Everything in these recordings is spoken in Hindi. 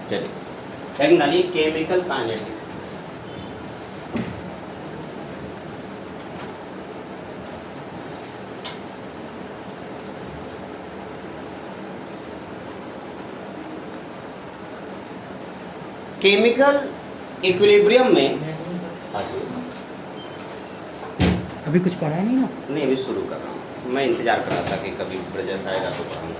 चलिए हेडिंग डालिए केमिकल काइनेटिक्स। केमिकल इक्विलिब्रियम में अभी कुछ पढ़ा नहीं ना? नहीं, अभी शुरू कर रहा हूँ। मैं इंतजार कर रहा था कि कभी ब्रजेश आएगा तो पढ़ाऊंगा।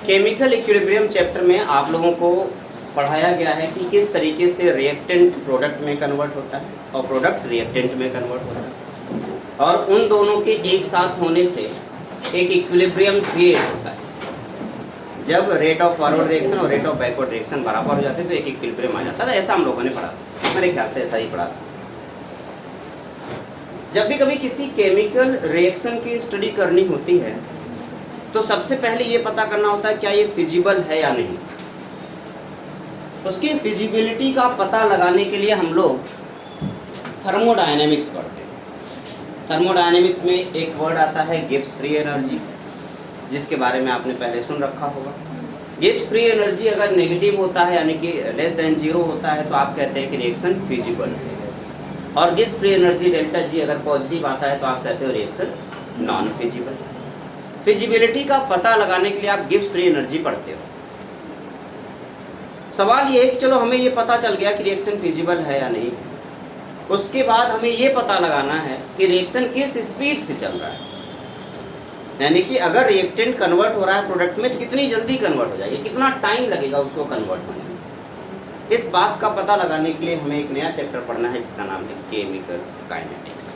केमिकल इक्विलिब्रियम चैप्टर में आप लोगों को पढ़ाया गया है कि किस तरीके से रिएक्टेंट प्रोडक्ट में कन्वर्ट होता है और प्रोडक्ट रिएक्टेंट में कन्वर्ट होता है, और उन दोनों के एक साथ होने से एक इक्विलिब्रियम क्रिएट होता है। जब रेट ऑफ फॉरवर्ड रिएक्शन और रेट ऑफ बैकवर्ड रिएक्शन बराबर हो जाते हैं तो एक इक्विलिब्रियम आ जाता है। ऐसा हम लोगों ने पढ़ा था, मेरे ख्याल से ऐसा ही पढ़ा था। जब भी कभी किसी केमिकल रिएक्शन की स्टडी करनी होती है तो सबसे पहले ये पता करना होता है क्या ये फिजिबल है या नहीं। उसकी फिजिबिलिटी का पता लगाने के लिए हम लोग थर्मोडायनेमिक्स पढ़ते हैं। थर्मोडायनेमिक्स में एक वर्ड आता है गिब्स फ्री एनर्जी, जिसके बारे में आपने पहले सुन रखा होगा। गिब्स फ्री एनर्जी अगर नेगेटिव होता है यानी कि लेस देन 0 होता है तो आप कहते हैं कि रिएक्शन फिजिबल है, और Gibbs free energy delta G अगर पॉजिटिव आता है तो आप कहते हो रिएक्शन नॉन फिजिबल। फिजिबिलिटी का पता लगाने के लिए आप गिब्स फ्री एनर्जी पढ़ते हो। सवाल ये है कि चलो हमें ये पता चल गया कि रिएक्शन फिजिबल है या नहीं, उसके बाद हमें ये पता लगाना है कि रिएक्शन किस स्पीड से चल रहा है, यानी कि अगर रिएक्टेंट कन्वर्ट हो रहा है प्रोडक्ट में तो कितनी जल्दी कन्वर्ट हो जाएगी, कितना टाइम लगेगा उसको कन्वर्ट होने में। इस बात का पता लगाने के लिए हमें एक नया चैप्टर पढ़ना है जिसका नाम है केमिकल काइनेटिक्स।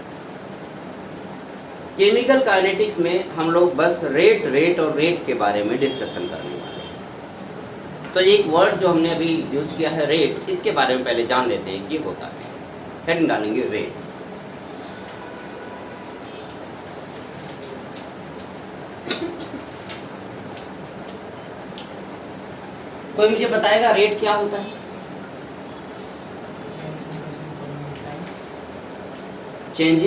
केमिकल काइनेटिक्स में हम लोग बस रेट और रेट के बारे में डिस्कशन करने वाले हैं। तो एक वर्ड जो हमने अभी यूज किया है रेट, इसके बारे में पहले जान लेते हैं कि होता है। हेडिंग डालेंगे रेट। कोई मुझे बताएगा रेट क्या होता है? Change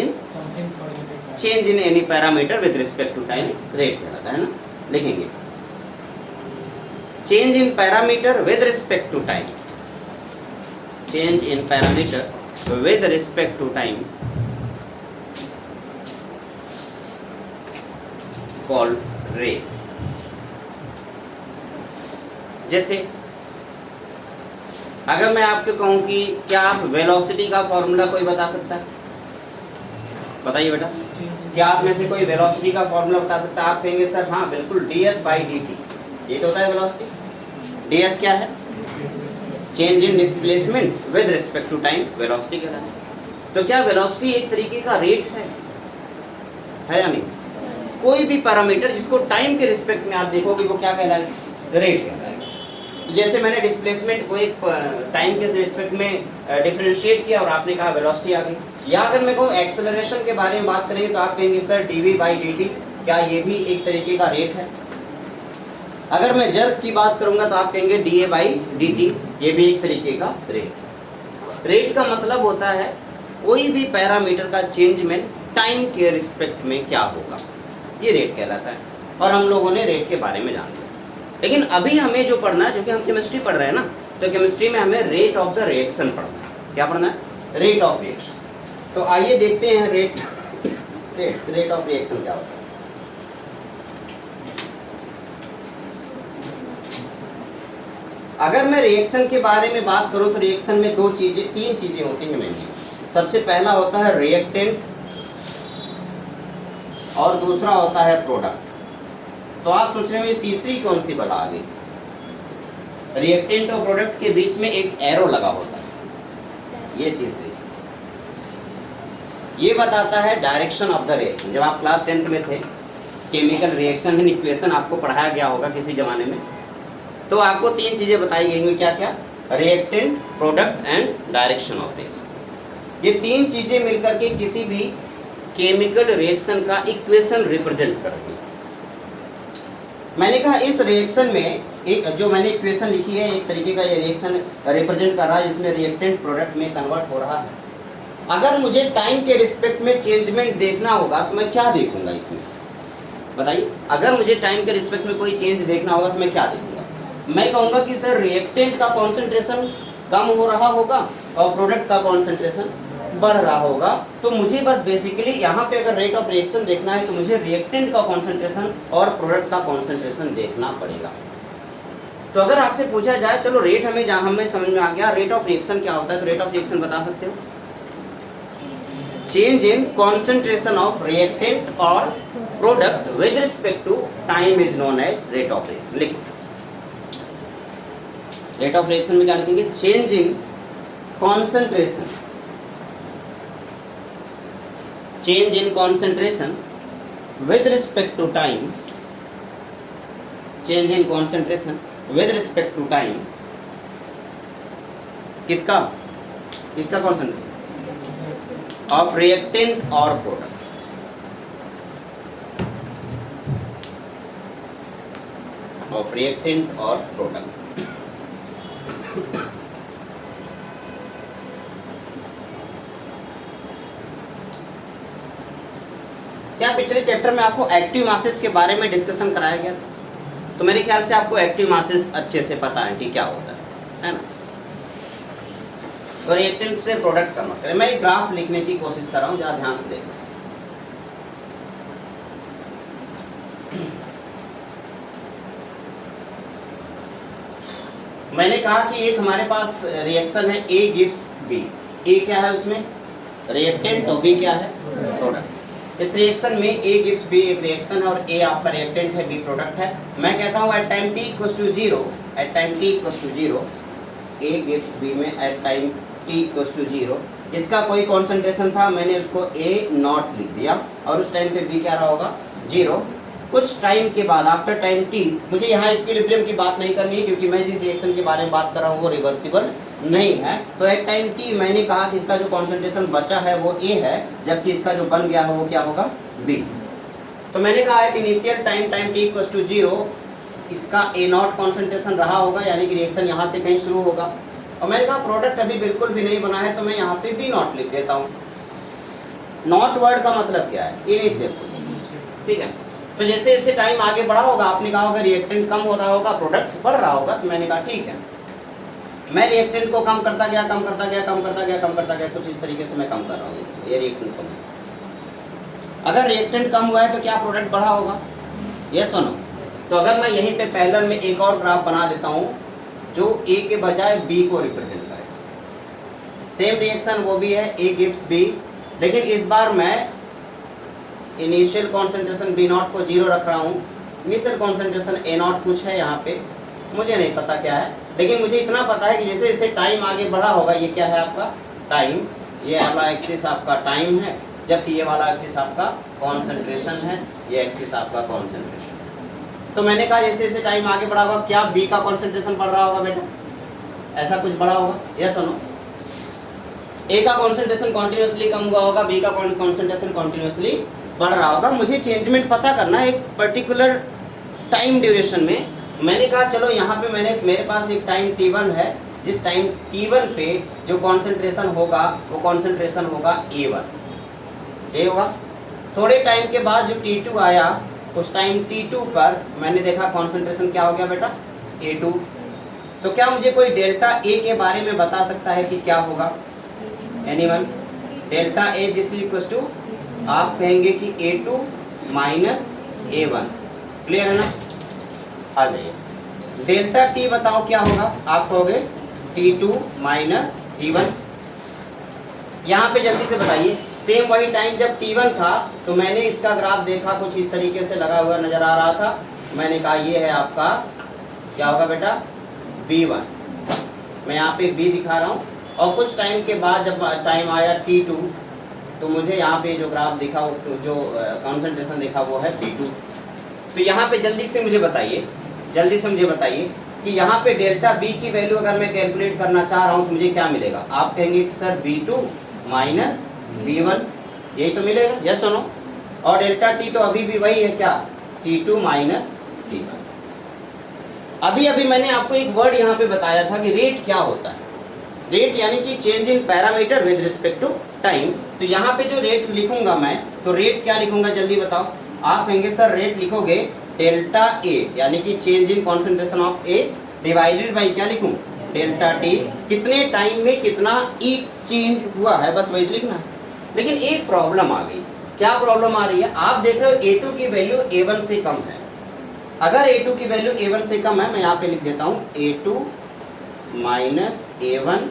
in any parameter with respect to time rate कहलाता है ना। लिखेंगे change in parameter with respect to time, change in parameter with respect to time called rate. जैसे अगर मैं आपको कहूं कि क्या आप वेलोसिटी का फॉर्मूला कोई बता सकता है? बताइए बेटा, क्या आप में से कोई वेलोसिटी का फॉर्मूला बता सकता है? आप कहेंगे सर हाँ बिल्कुल ds/dt, ये तो होता है वेलोसिटी। ds क्या है? Change in displacement with respect to time, velocity कहलाता है। तो क्या वेलोसिटी एक तरीके का रेट है या नहीं? कोई भी पैरामीटर जिसको टाइम के रिस्पेक्ट में आप देखोगे वो क्या कहलाएगा? रेट कहलाएगा। जैसे मैंने डिस्प्लेसमेंट को एक टाइम के रिस्पेक्ट में डिफरेंशिएट किया और आपने कहा वेलोसिटी आ गई। या अगर मैं कहूँ एक्सेलरेशन के बारे में बात करेंगे तो आप कहेंगे सर dv/dt, क्या ये भी एक तरीके का रेट है? अगर मैं जर्क की बात करूंगा तो आप कहेंगे da/dt, ये भी एक तरीके का रेट। रेट का मतलब होता है कोई भी पैरामीटर का चेंजमेंट टाइम के रिस्पेक्ट में क्या होगा, ये रेट कहलाता है। और हम लोगों ने रेट के बारे में जान लिया। लेकिन अभी हमें जो पढ़ना है, जो कि हम केमिस्ट्री पढ़ रहे हैं ना, तो केमिस्ट्री में हमें रेट ऑफ द रिएक्शन पढ़ना है। क्या पढ़ना है? Rate of reaction. तो आइए देखते हैं रेट ऑफ रिएक्शन क्या होता है। अगर मैं रिएक्शन के बारे में बात करूं तो रिएक्शन में तीन चीजें होती हैं मेनली। सबसे पहला होता है रिएक्टेंट और दूसरा होता है प्रोडक्ट। तो आप सोच रहे हो ये तीसरी कौन सी बला आ गई? रिएक्टेंट और प्रोडक्ट के बीच में एक एरो लगा होता है, ये तीसरी चीज। ये बताता है डायरेक्शन ऑफ द रिएक्शन। जब आप क्लास 10th में थे, केमिकल रिएक्शन एंड इक्वेशन आपको पढ़ाया गया होगा किसी जमाने में, तो आपको तीन चीजें बताई गई होंगी। क्या क्या? Reactant, product and direction of reaction. ये तीन चीजें मिलकर के किसी भी केमिकल रिएक्शन का इक्वेशन रिप्रेजेंट करती है। मैंने कहा इस रिएक्शन में एक जो मैंने इक्वेशन लिखी है, एक तरीके का ये रिएक्शन रिप्रेजेंट कर रहा है जिसमें रिएक्टेंट प्रोडक्ट में कन्वर्ट हो रहा है। अगर मुझे टाइम के रिस्पेक्ट में चेंजमेंट देखना होगा तो मैं क्या देखूंगा इसमें? बताइए, अगर मुझे टाइम के रिस्पेक्ट में कोई चेंज देखना होगा तो मैं क्या देखूंगा? मैं कहूंगा कि सर रिएक्टेंट का कॉन्सेंट्रेशन कम हो रहा होगा और प्रोडक्ट का कॉन्सेंट्रेशन बढ़ रहा होगा। तो मुझे बस बेसिकली यहाँ पे अगर रेट ऑफ रिएक्शन देखना है तो मुझे रिएक्टेंट का कॉन्सेंट्रेशन और प्रोडक्ट का कॉन्सेंट्रेशन देखना पड़ेगा। तो अगर आपसे पूछा जाए चलो रेट हमें जहाँ हमें समझ में आ गया, रेट ऑफ रिएक्शन क्या होता है, तो रेट ऑफ रिएक्शन बता सकते हो? Change in concentration of reactant और product with respect to time is known as rate of reaction. लिखिए, रेट ऑफ रिएक्शन में क्या लिखेंगे? Change in concentration, change in concentration with respect to time, change in concentration with respect to time. किसका किसका कॉन्सेंट्रेशन? ऑफ रिएक्टेंट और प्रोडक्ट। ऑफ रिएक्टेंट और प्रोडक्ट। क्या पिछले चैप्टर में आपको एक्टिव मासेस के बारे में डिस्कशन कराया गया था? तो मेरे ख्याल से आपको एक्टिव मासेस अच्छे से पता है कि क्या होता है ना? और रिएक्टेंट से प्रोडक्ट का मतलब, मैं एक ग्राफ लिखने की कोशिश कर रहा हूँ, जरा ध्यान से देखना। मैंने कहा कि एक हमारे पास रिएक्शन है A गिव्स B। A क्या है उसमें? रिएक्टेंट, तो B क्या है? प्रोडक्ट। इस रिएक्शन में A गिव्स B एक रिएक्शन है और A आपका रिएक्टेंट है, B प्रोडक्ट है। मैं कहता हूँ at time t equals to 0, at time t equals to 0, A gives B में at time t equals to 0, इसका कोई कॉन्सेंट्रेशन था, मैंने उसको A नॉट लिख दिया और उस टाइम पे B क्या रहा होगा? 0। कुछ टाइम के बाद आफ्टर टाइम t, मुझे यहाँ इक्विलिब्रियम की बात नहीं करनी है क्योंकि मैं जिस रिएक्शन के बारे में बात कर रहा हूँ वो रिवर्सिबल नहीं है। तो एट टाइम t मैंने कहा कि इसका जो कॉन्सेंट्रेशन बचा है वो A है, जबकि इसका जो बन गया है वो क्या होगा? B। तो मैंने कहा at initial time time t equals to 0 इसका A नॉट कॉन्सेंट्रेशन रहा होगा, यानी कि रिएक्शन यहाँ से कहीं शुरू होगा। और मैंने कहा प्रोडक्ट अभी बिल्कुल भी नहीं बना है, तो मैं यहाँ पे B नॉट लिख देता हूँ। नॉट वर्ड का मतलब क्या है? इनिशियल, ठीक है। तो जैसे जैसे टाइम आगे बढ़ा होगा, आपने कहा होगा रिएक्टेंट कम हो रहा होगा, प्रोडक्ट बढ़ रहा होगा, तो मैंने कहा ठीक है, मैं रिएक्टेंट को कम करता गया, कम करता गया, कम करता गया, कम करता गया, कुछ इस तरीके से मैं कम कर रहा हूँ। ये रिएक्टेंट कम है। अगर रिएक्टेंट कम हुआ है तो क्या प्रोडक्ट बढ़ा होगा? ये सुनो, तो अगर मैं यहीं पे पैरेलल में एक और ग्राफ बना देता हूँ जो A के बजाय B को रिप्रेजेंट करे, सेम रिएक्शन वो भी है A गिव्स B, लेकिन इस बार मैं इनिशियल कॉन्सेंट्रेशन B नॉट को 0 रख रहा हूँ। इनिशियल कॉन्सेंट्रेशन A नॉट कुछ है यहाँ पे, मुझे नहीं पता क्या है, लेकिन मुझे इतना पता है कि जैसे जैसे टाइम आगे बढ़ा होगा, ये क्या है आपका? टाइम। ये वाला एक्सिस आपका टाइम है, जबकि ये वाला एक्सिस आपका कॉन्सेंट्रेशन है, ये एक्सिस आपका कॉन्सेंट्रेशन। तो मैंने कहा जैसे जैसे टाइम आगे बढ़ा होगा, क्या B का कॉन्सेंट्रेशन बढ़ रहा होगा बेटा? ऐसा कुछ बढ़ा होगा? यस और नो? A का कॉन्सेंट्रेशन कॉन्टिन्यूसली कम हुआ होगा, B का कॉन्सेंट्रेशन कॉन्टिन्यूसली बढ़ रहा होगा। मुझे चेंजमेंट पता करना है एक पर्टिकुलर टाइम ड्यूरेशन में। मैंने कहा चलो यहाँ पे मेरे पास एक टाइम t1 है, जिस टाइम t1 पे जो कॉन्सेंट्रेशन होगा वो कॉन्सेंट्रेशन होगा A1, ये होगा। थोड़े टाइम के बाद जो t2 आया, उस टाइम t2 पर मैंने देखा कॉन्सेंट्रेशन क्या हो गया बेटा? A2। तो क्या मुझे कोई डेल्टा A के बारे में बता सकता है कि क्या होगा? Anyone? Delta A this is equals to, आप कहेंगे कि A2 माइनस A1, क्लियर है ना? आ जाइए, डेल्टा T बताओ क्या होगा? आप कहोगे T2 माइनस T1। यहाँ पे जल्दी से बताइए, सेम वही टाइम जब T1 था तो मैंने इसका ग्राफ देखा, कुछ इस तरीके से लगा हुआ नजर आ रहा था। मैंने कहा ये है आपका क्या होगा बेटा? B1। मैं यहाँ पे B दिखा रहा हूँ। और कुछ टाइम के बाद जब टाइम आया T2 तो मुझे यहाँ पे जो ग्राफ दिखा, वो जो कॉन्सेंट्रेशन दिखा वो है B2। तो यहाँ पे जल्दी से मुझे बताइए कि यहाँ पे डेल्टा B की वैल्यू अगर मैं कैलकुलेट करना चाह रहा हूँ तो मुझे क्या मिलेगा? आप कहेंगे कि सर B2 माइनस B1, यही तो मिलेगा, यस सुनो। और डेल्टा T तो अभी भी वही है, क्या? T2 minus T1। अभी मैंने आपको एक वर्ड यहाँ पे बताया था कि रेट क्या होता है। रेट यानी कि change in parameter with respect to time. तो यहाँ पे जो रेट लिखूंगा मैं, तो रेट क्या लिखूंगा जल्दी बताओ? आप कहेंगे सर रेट लिखोगे डेल्टा ए यानी कि change in concentration of A divided by क्या लिखूं डेल्टा टी, कितने टाइम में कितना ई चेंज हुआ है, बस वही लिखना है। लेकिन एक प्रॉब्लम आ गई। क्या प्रॉब्लम आ रही है? आप देख रहे हो A2 की वैल्यू A1 से कम है। अगर A2 की वैल्यू A1 से कम है, मैं यहाँ पे लिख देता हूँ A2 minus A1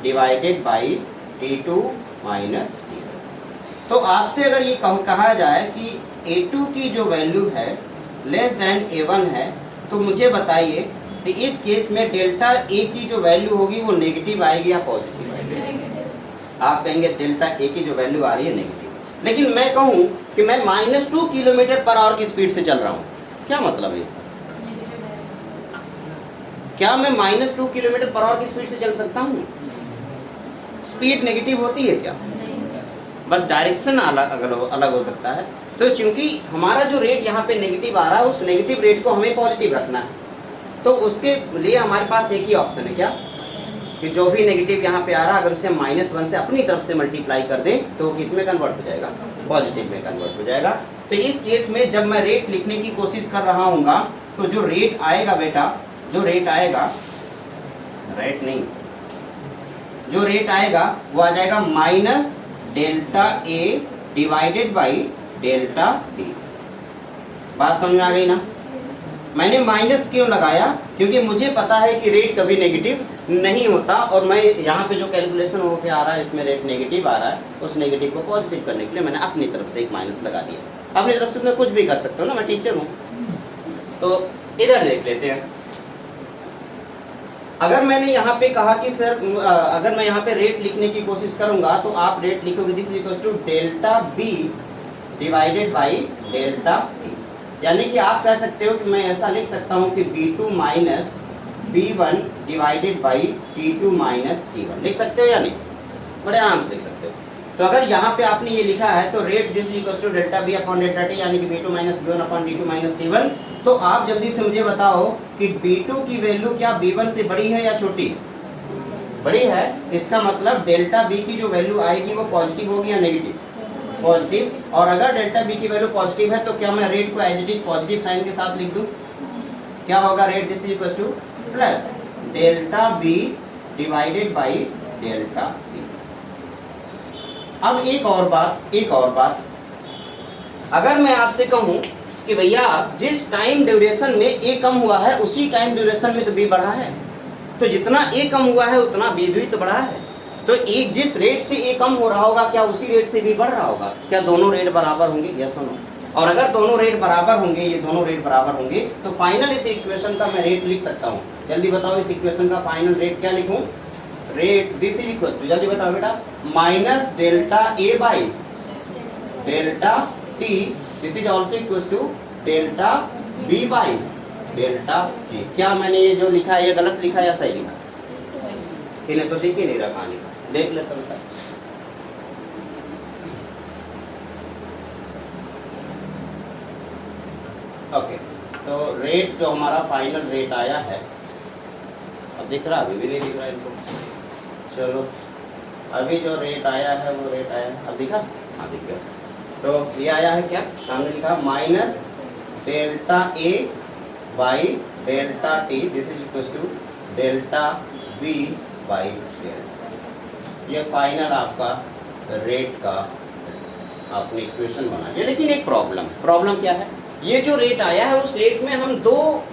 divided by T2 minus T1। तो आपसे अगर ये कहा जाए कि A2 की जो वैल्यू है लेस देन A1 है, तो मुझे बताइए कि इस केस में डेल्टा ए की जो वैल्यू होगी वो नेगेटिव आएगी या पॉजिटिव आएगी? आप कहेंगे डेल्टा ए की जो वैल्यू आ रही है नेगेटिव। लेकिन मैं कहूँ कि मैं -2 किलोमीटर पर आवर की स्पीड से चल रहा हूँ, क्या मतलब है इसका? क्या मैं -2 किलोमीटर पर आवर की स्पीड से चल सकता हूँ? स्पीड नेगेटिव होती है क्या? बस डायरेक्शन अलग हो सकता है। तो चूंकि हमारा जो रेट यहाँ पे नेगेटिव आ रहा है, उस नेगेटिव रेट को हमें पॉजिटिव रखना है, तो उसके लिए हमारे पास एक ही ऑप्शन है, क्या कि जो भी नेगेटिव यहाँ पे आ रहा है अगर उसे -1 से अपनी तरफ से मल्टीप्लाई कर दें तो किस में कन्वर्ट हो जाएगा? पॉजिटिव में कन्वर्ट हो जाएगा। तो इस केस में जब मैं रेट लिखने की कोशिश कर रहा हूँगा तो जो रेट आएगा बेटा, जो रेट आएगा, राइट नहीं, जो रेट आएगा वो आ जाएगा minus delta A divided by delta T. बात समझ में आ गई ना? मैंने माइनस क्यों लगाया? क्योंकि मुझे पता है कि रेट कभी नेगेटिव नहीं होता, और मैं यहाँ पे जो कैलकुलेशन होके आ रहा है इसमें रेट नेगेटिव आ रहा है, उस नेगेटिव को पॉजिटिव करने के लिए मैंने अपनी तरफ से एक माइनस लगा दिया। अपनी तरफ से मैं कुछ भी कर सकता हूँ ना, मैं टीचर हूँ। तो इधर देख लेते हैं। अगर मैंने यहाँ पे कहा कि सर अगर मैं यहाँ पे रेट लिखने की कोशिश करूंगा तो आप रेट लिखोगे this is equal to delta B divided by delta T, यानी कि आप कह सकते हो कि मैं ऐसा लिख सकता हूँ कि B2 minus B1 divided by T2 minus T1। लिख सकते हो या नहीं? बड़े आराम से लिख सकते हो। तो अगर यहाँ पे आपने ये लिखा है तो rate this equal to delta B upon delta T, यानी कि B2 minus B1 upon T2 minus T1। तो आप जल्दी से मुझे बताओ कि B2 की वैल्यू क्या B1 से बड़ी है या छोटी? बड़ी है। इसका मतलब डेल्टा बी की जो वैल्यू आएगी वो पॉजिटिव होगी या नेगेटिव? पॉजिटिव। और अगर डेल्टा बी की वैल्यू पॉजिटिव है तो क्या मैं रेट को as it is positive sign के साथ लिख दूं? क्या होगा? Rate this is equal to plus delta B divided by delta B. अब एक और बात, अगर मैं आपसे कहूं कि भैया जिस टाइम ड्यूरेशन में ए कम हुआ है उसी टाइम ड्यूरेशन में तो बी बढ़ा है, तो जितना ए कम हुआ है उतना बी भी तो बढ़ा है। तो एक जिस रेट से ए कम हो रहा होगा क्या उसी रेट से बी बढ़ रहा होगा? क्या दोनों रेट बराबर होंगे? यस और नो? और अगर दोनों रेट बराबर होंगे, ये दोनों रेट बराबर होंगे, तो फाइनल इस इक्वेशन का मैं रेट लिख सकता हूँ। जल्दी बताओ इस इक्वेशन का फाइनल रेट क्या लिखूं? Rate this is equal to, जल्दी बताओ बेटा, minus delta A by delta T, this is also equal to delta B by delta T. क्या मैंने ये जो लिखा है ये गलत लिखा या सही लिखा? इन्हें तो दिख ही नहीं रहा, कहाँ लिखा? देख लेता हूँ। ओके, तो रेट जो हमारा फाइनल रेट आया है, अब दिख रहा? अभी भी नहीं दिख रहा इनको। चलो, अभी जो रेट आया है वो रेट आया है, अब दिखा? हाँ दिख गया। तो ये आया है क्या? सामने लिखा minus delta A by delta T, this is equal to delta B by delta. ये फाइनल आपका रेट का आपने इक्वेशन बना दिया। लेकिन एक प्रॉब्लम क्या है? ये जो रेट आया है उस रेट में हम दो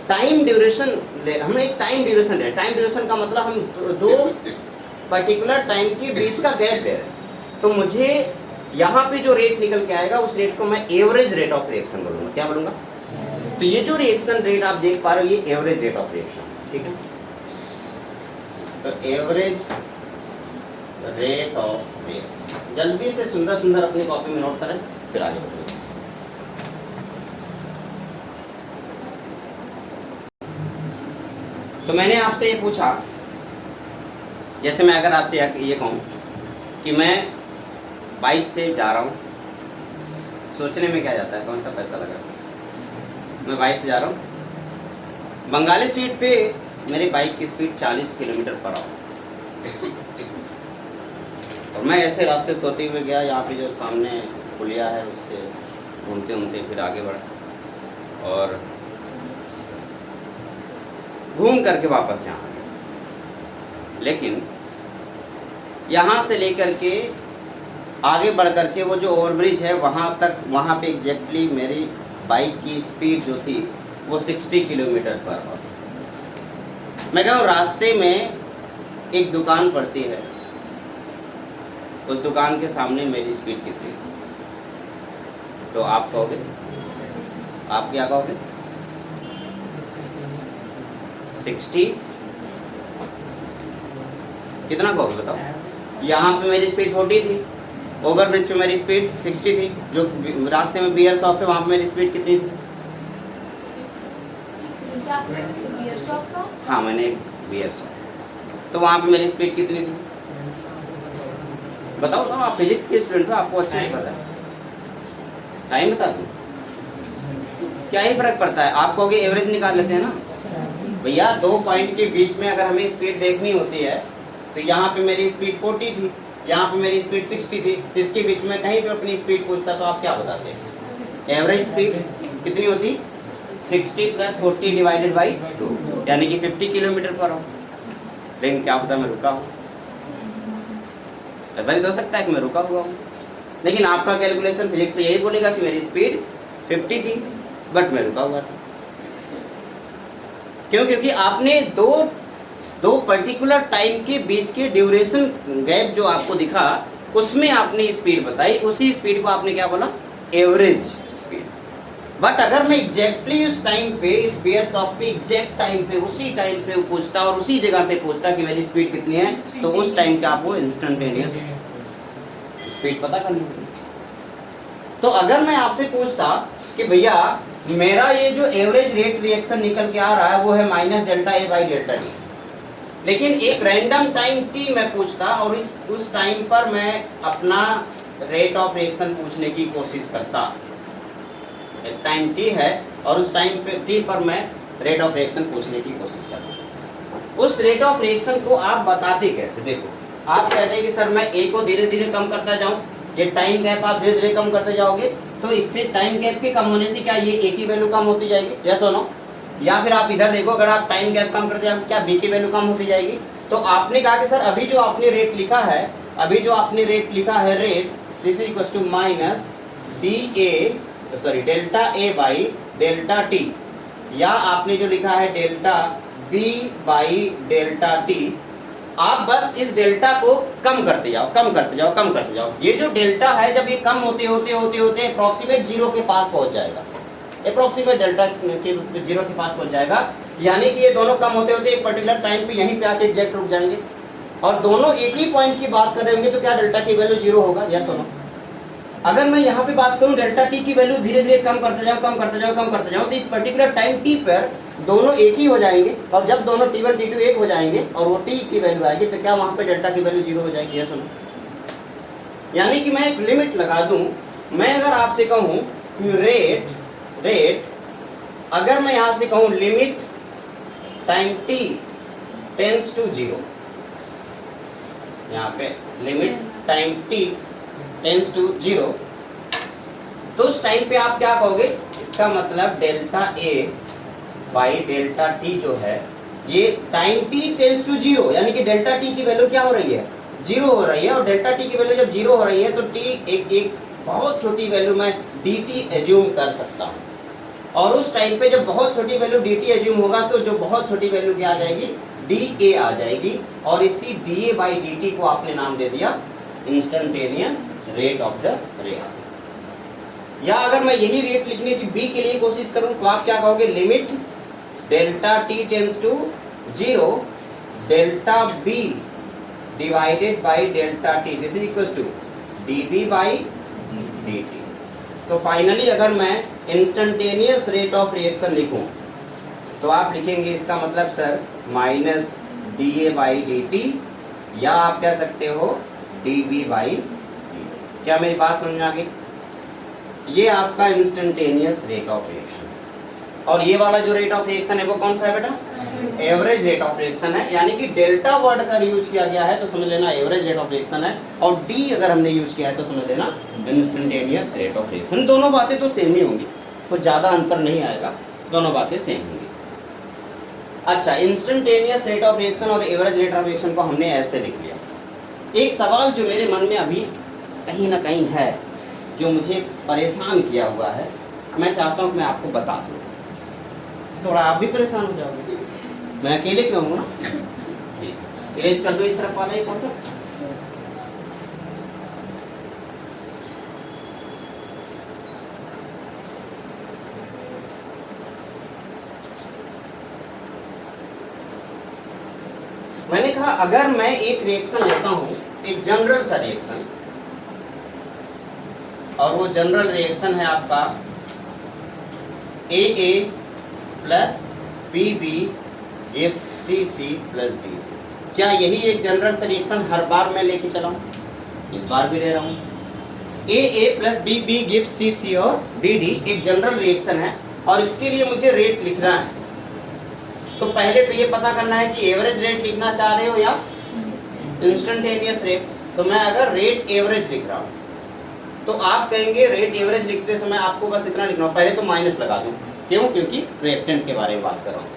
टाइम ड्यूरेशन हमें एक टाइम ड्यूरेशन है। टाइम ड्यूरेशन का मतलब हम दो पर्टिकुलर टाइम के बीच का गैप ले रहे हैं। तो मुझे यहाँ पे जो रेट निकल के आएगा उस रेट को मैं एवरेज रेट ऑफ रिएक्शन बोलूँगा। क्या बोलूँगा? तो ये जो रिएक्शन रेट आप देख पा रहे हो ये एवरेज रेट ऑफ रिएक्शन, ठीक है? तो एवरेज रेट ऑफ रिएक्शन, जल्दी से सुंदर सुंदर अपनी कॉपी में नोट करें, फिर आगे बढ़ेंगे। तो मैंने आपसे ये पूछा, जैसे मैं अगर आपसे ये कहूँ कि मैं बाइक से जा रहा हूँ, सोचने में क्या जाता है? कौन सा पैसा लगा? मैं बाइक से जा रहा हूँ, बंगाली स्ट्रीट पे मेरी बाइक की स्पीड 40 किलोमीटर पर आवर, और मैं ऐसे रास्ते से होते हुए गया, यहाँ पे जो सामने पुलिया है उससे घूमते घूमते फिर आगे बढ़ा और घूम करके वापस यहाँ आ गया। लेकिन यहाँ से लेकर के आगे बढ़ करके वो जो ओवरब्रिज है वहाँ तक, वहाँ पे एग्जैक्टली मेरी बाइक की स्पीड जो थी वो 60 किलोमीटर पर आवर। मैं कहूँ रास्ते में एक दुकान पड़ती है, उस दुकान के सामने मेरी स्पीड कितनी, तो आप कहोगे, आप क्या कहोगे? 60 कितना कहोगे बताओ? यहाँ पे मेरी स्पीड 40 थी, ओवरब्रिज पे मेरी स्पीड 60 थी, जो रास्ते में बियर शॉप है वहाँ पे मेरी स्पीड कितनी थी? बियर शॉप का? हाँ, मैंने एक बियर शॉप, तो वहाँ पे मेरी स्पीड कितनी थी? बताओ बताओ, आप फिजिक्स के स्टूडेंट हो, आपको अच्छे से पता है। टाइम बता दूँ? क्या ही फर्क पड़ता है, आप कहोगे एवरेज निकाल लेते हैं ना भैया। 2 पॉइंट के बीच में अगर हमें स्पीड देखनी होती है तो यहाँ पे मेरी स्पीड 40 थी, यहाँ पे मेरी स्पीड 60 थी, इसके बीच में कहीं पे अपनी स्पीड पूछता तो आप क्या बताते? एवरेज स्पीड कितनी होती? 60 + 40 डिवाइडेड बाई 2, यानी कि 50 किलोमीटर पर आवर। लेकिन क्या पता मैं रुका हूँ, ऐसा भी तो हो सकता है कि मैं रुका हुआ हूँ, लेकिन आपका कैलकुलेशन फिजिक्स तो यही बोलेगा कि मेरी स्पीड 50 थी बट मैं रुका हुआ था। क्यों? क्योंकि आपने दो पर्टिकुलर टाइम के बीच के ड्यूरेशन गैप जो आपको दिखा उसमें आपने स्पीड बताई, उसी स्पीड को आपने क्या बोला? Average speed. बट अगर मैं एग्जैक्टली उस टाइम पे, इस बियर शॉप पे एग्जैक्ट टाइम पे, उसी टाइम पे पूछता और उसी जगह पे पूछता कि मेरी स्पीड कितनी है, तो उस टाइम पे आपको इंस्टेंटेनियस स्पीड पता करनी होगी। तो अगर मैं आपसे पूछता कि भैया मेरा ये जो एवरेज रेट रिएक्शन निकल के आ रहा है वो है -ΔA/ΔT, लेकिन एक रैंडम टाइम t मैं पूछता और उस टाइम पर मैं अपना रेट ऑफ रिएक्शन पूछने की कोशिश करता। एक टाइम t है और उस टाइम पे t पर मैं रेट ऑफ रिएक्शन पूछने की कोशिश करता। उस रेट ऑफ रिएक्शन को आप बताते कैसे? देखो, आप कहते हैं कि सर मैं a को धीरे धीरे कम करता जाऊं, ये टाइम गैप आप धीरे धीरे कम करते जाओगे तो इससे टाइम गैप के कम होने से क्या ये a की वैल्यू कम होती जाएगी? यस और नो? या फिर आप इधर देखो, अगर आप टाइम गैप कम करते जाओगे क्या b की वैल्यू कम होती जाएगी? तो आपने कहा कि सर अभी जो आपने रेट लिखा है, अभी जो आपने रेट लिखा है, rate this is equal to minus ΔA/ΔT, या आपने जो लिखा है ΔB/ΔT, आप बस इस डेल्टा को कम करते जाओ, कम करते जाओ, कम करते जाओ। ये जो डेल्टा है जब ये कम होते होते होते होते अप्रोक्सीमेट 0 के पास पहुंच जाएगा, अप्रोक्सीमेट डेल्टा के 0 के पास पहुंच जाएगा, यानी कि ये दोनों कम होते होते एक पर्टिकुलर टाइम पे यहीं पे आके एग्जैक्ट रुक जाएंगे और दोनों एक ही पॉइंट की बात कर रहे होंगे, तो क्या डेल्टा की वैल्यू 0 होगा? यस और नो? अगर मैं यहाँ पे बात करूँ डेल्टा टी की वैल्यू धीरे धीरे कम करते जाओ, कम करते जाओ, कम करते जाओ, तो इस पर्टिकुलर टाइम टी पर दोनों एक ही हो जाएंगे, और जब दोनों T1 T2 एक हो जाएंगे और वो t की वैल्यू आएगी तो क्या वहाँ पे डेल्टा की वैल्यू 0 हो जाएगी? यस और नो? यानी कि मैं एक लिमिट लगा दूं, मैं अगर आपसे कहूँ कि रेट अगर मैं यहाँ से कहूँ limit time t tends to 0, यहाँ पे limit time t tends to 0, तो उस टाइम पे आप क्या कहोगे? इसका मतलब ΔA/ΔT जो है ये टाइम t टेंस टू 0, यानी कि डेल्टा t की वैल्यू क्या हो रही है? 0 हो रही है, और डेल्टा t की वैल्यू जब 0 हो रही है तो t एक बहुत छोटी वैल्यू में dt एज्यूम कर सकता हूँ, और उस टाइम पे जब बहुत छोटी वैल्यू dt एज्यूम होगा तो जो बहुत छोटी वैल्यू क्या आ जाएगी? dA आ जाएगी, और इसी dA/dt को आपने नाम दे दिया instantaneous rate of the reaction. या अगर मैं यही रेट लिखने की b के लिए कोशिश करूं तो आप क्या कहोगे? Limit delta t tends to 0 delta b divided by delta t, this is equal to dB/dt। तो फाइनली अगर मैं इंस्टेंटेनियस रेट ऑफ रिएक्शन लिखूं तो आप लिखेंगे इसका मतलब सर माइनस dA/dt, या आप कह सकते हो dB/dt। क्या मेरी बात समझ में आ गई? ये आपका इंस्टेंटेनियस रेट ऑफ रिएक्शन। और ये वाला जो रेट ऑफ रिएक्शन है वो कौन सा है बेटा? एवरेज रेट ऑफ रिएक्शन है, यानी कि डेल्टा वर्ड का यूज किया गया है तो समझ लेना एवरेज रेट ऑफ रिएक्शन है, और डी अगर हमने यूज किया है तो समझ लेना इंस्टेंटेनियस रेट ऑफ रिएक्शन। दोनों बातें तो सेम ही होंगी, कुछ ज़्यादा अंतर नहीं आएगा, दोनों बातें सेम होंगी। अच्छा, इंस्टेंटेनियस रेट ऑफ रिएक्शन और एवरेज रेट ऑफ रिएक्शन को हमने ऐसे लिख लिया। एक सवाल जो मेरे मन में अभी कहीं ना कहीं है, जो मुझे परेशान किया हुआ है, मैं चाहता हूँ कि मैं आपको बता दूँ, थोड़ा आप भी परेशान हो जाओगे, मैं अकेले क्यों हूँ ना। इरेज कर दो इस तरफ वाला ही कौन सा। मैंने कहा अगर मैं एक रिएक्शन लेता हूँ, एक जनरल सा रिएक्शन, और वो जनरल रिएक्शन है आपका AA plus BB gives CC plus D। क्या यही एक जनरल सा रिएक्शन हर बार मैं लेके चला हूँ? इस बार भी ले रहा हूँ। AA plus BB gives CC और DD एक जनरल रिएक्शन है, और इसके लिए मुझे रेट लिखना है। तो पहले तो ये पता करना है कि एवरेज रेट लिखना चाह रहे हो या इंस्टेंटेनियस रेट। तो मैं अगर रेट एवरेज लिख रहा हूँ तो आप कहेंगे रेट एवरेज लिखते समय आपको बस इतना लिखना हो, पहले तो माइनस लगा दूँ, क्यों? क्योंकि रिएक्टेंट के बारे में बात कर रहा हूँ।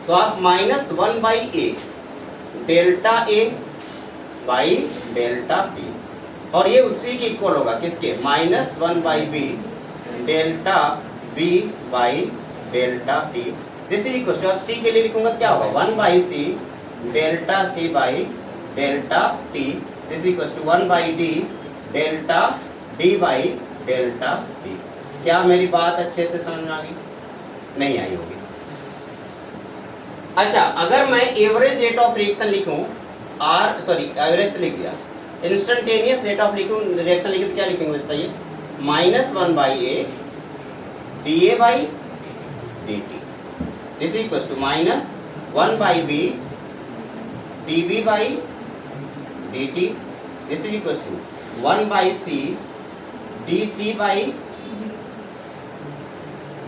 तो आप -1/A delta A by delta B, और ये उसी के इक्वल होगा, किसके? -1/B delta B by delta T। This is equal to, अब C के लिए लिखूंगा क्या होगा? 1/C delta C by delta T। This equal to 1/D delta D by delta T। क्या मेरी बात अच्छे से समझ में आ गई? नहीं आई होगी। अच्छा, अगर मैं एवरेज रेट ऑफ रिएक्शन लिखूं, एवरेज लिख दिया, इंस्टेंटेनियस रेट ऑफ रिएक्शन लिखूं तो क्या लिखेंगे बताइए? -1/A DA by DT। This equal to -1/B DB by DT। This is equal to 1/C DC by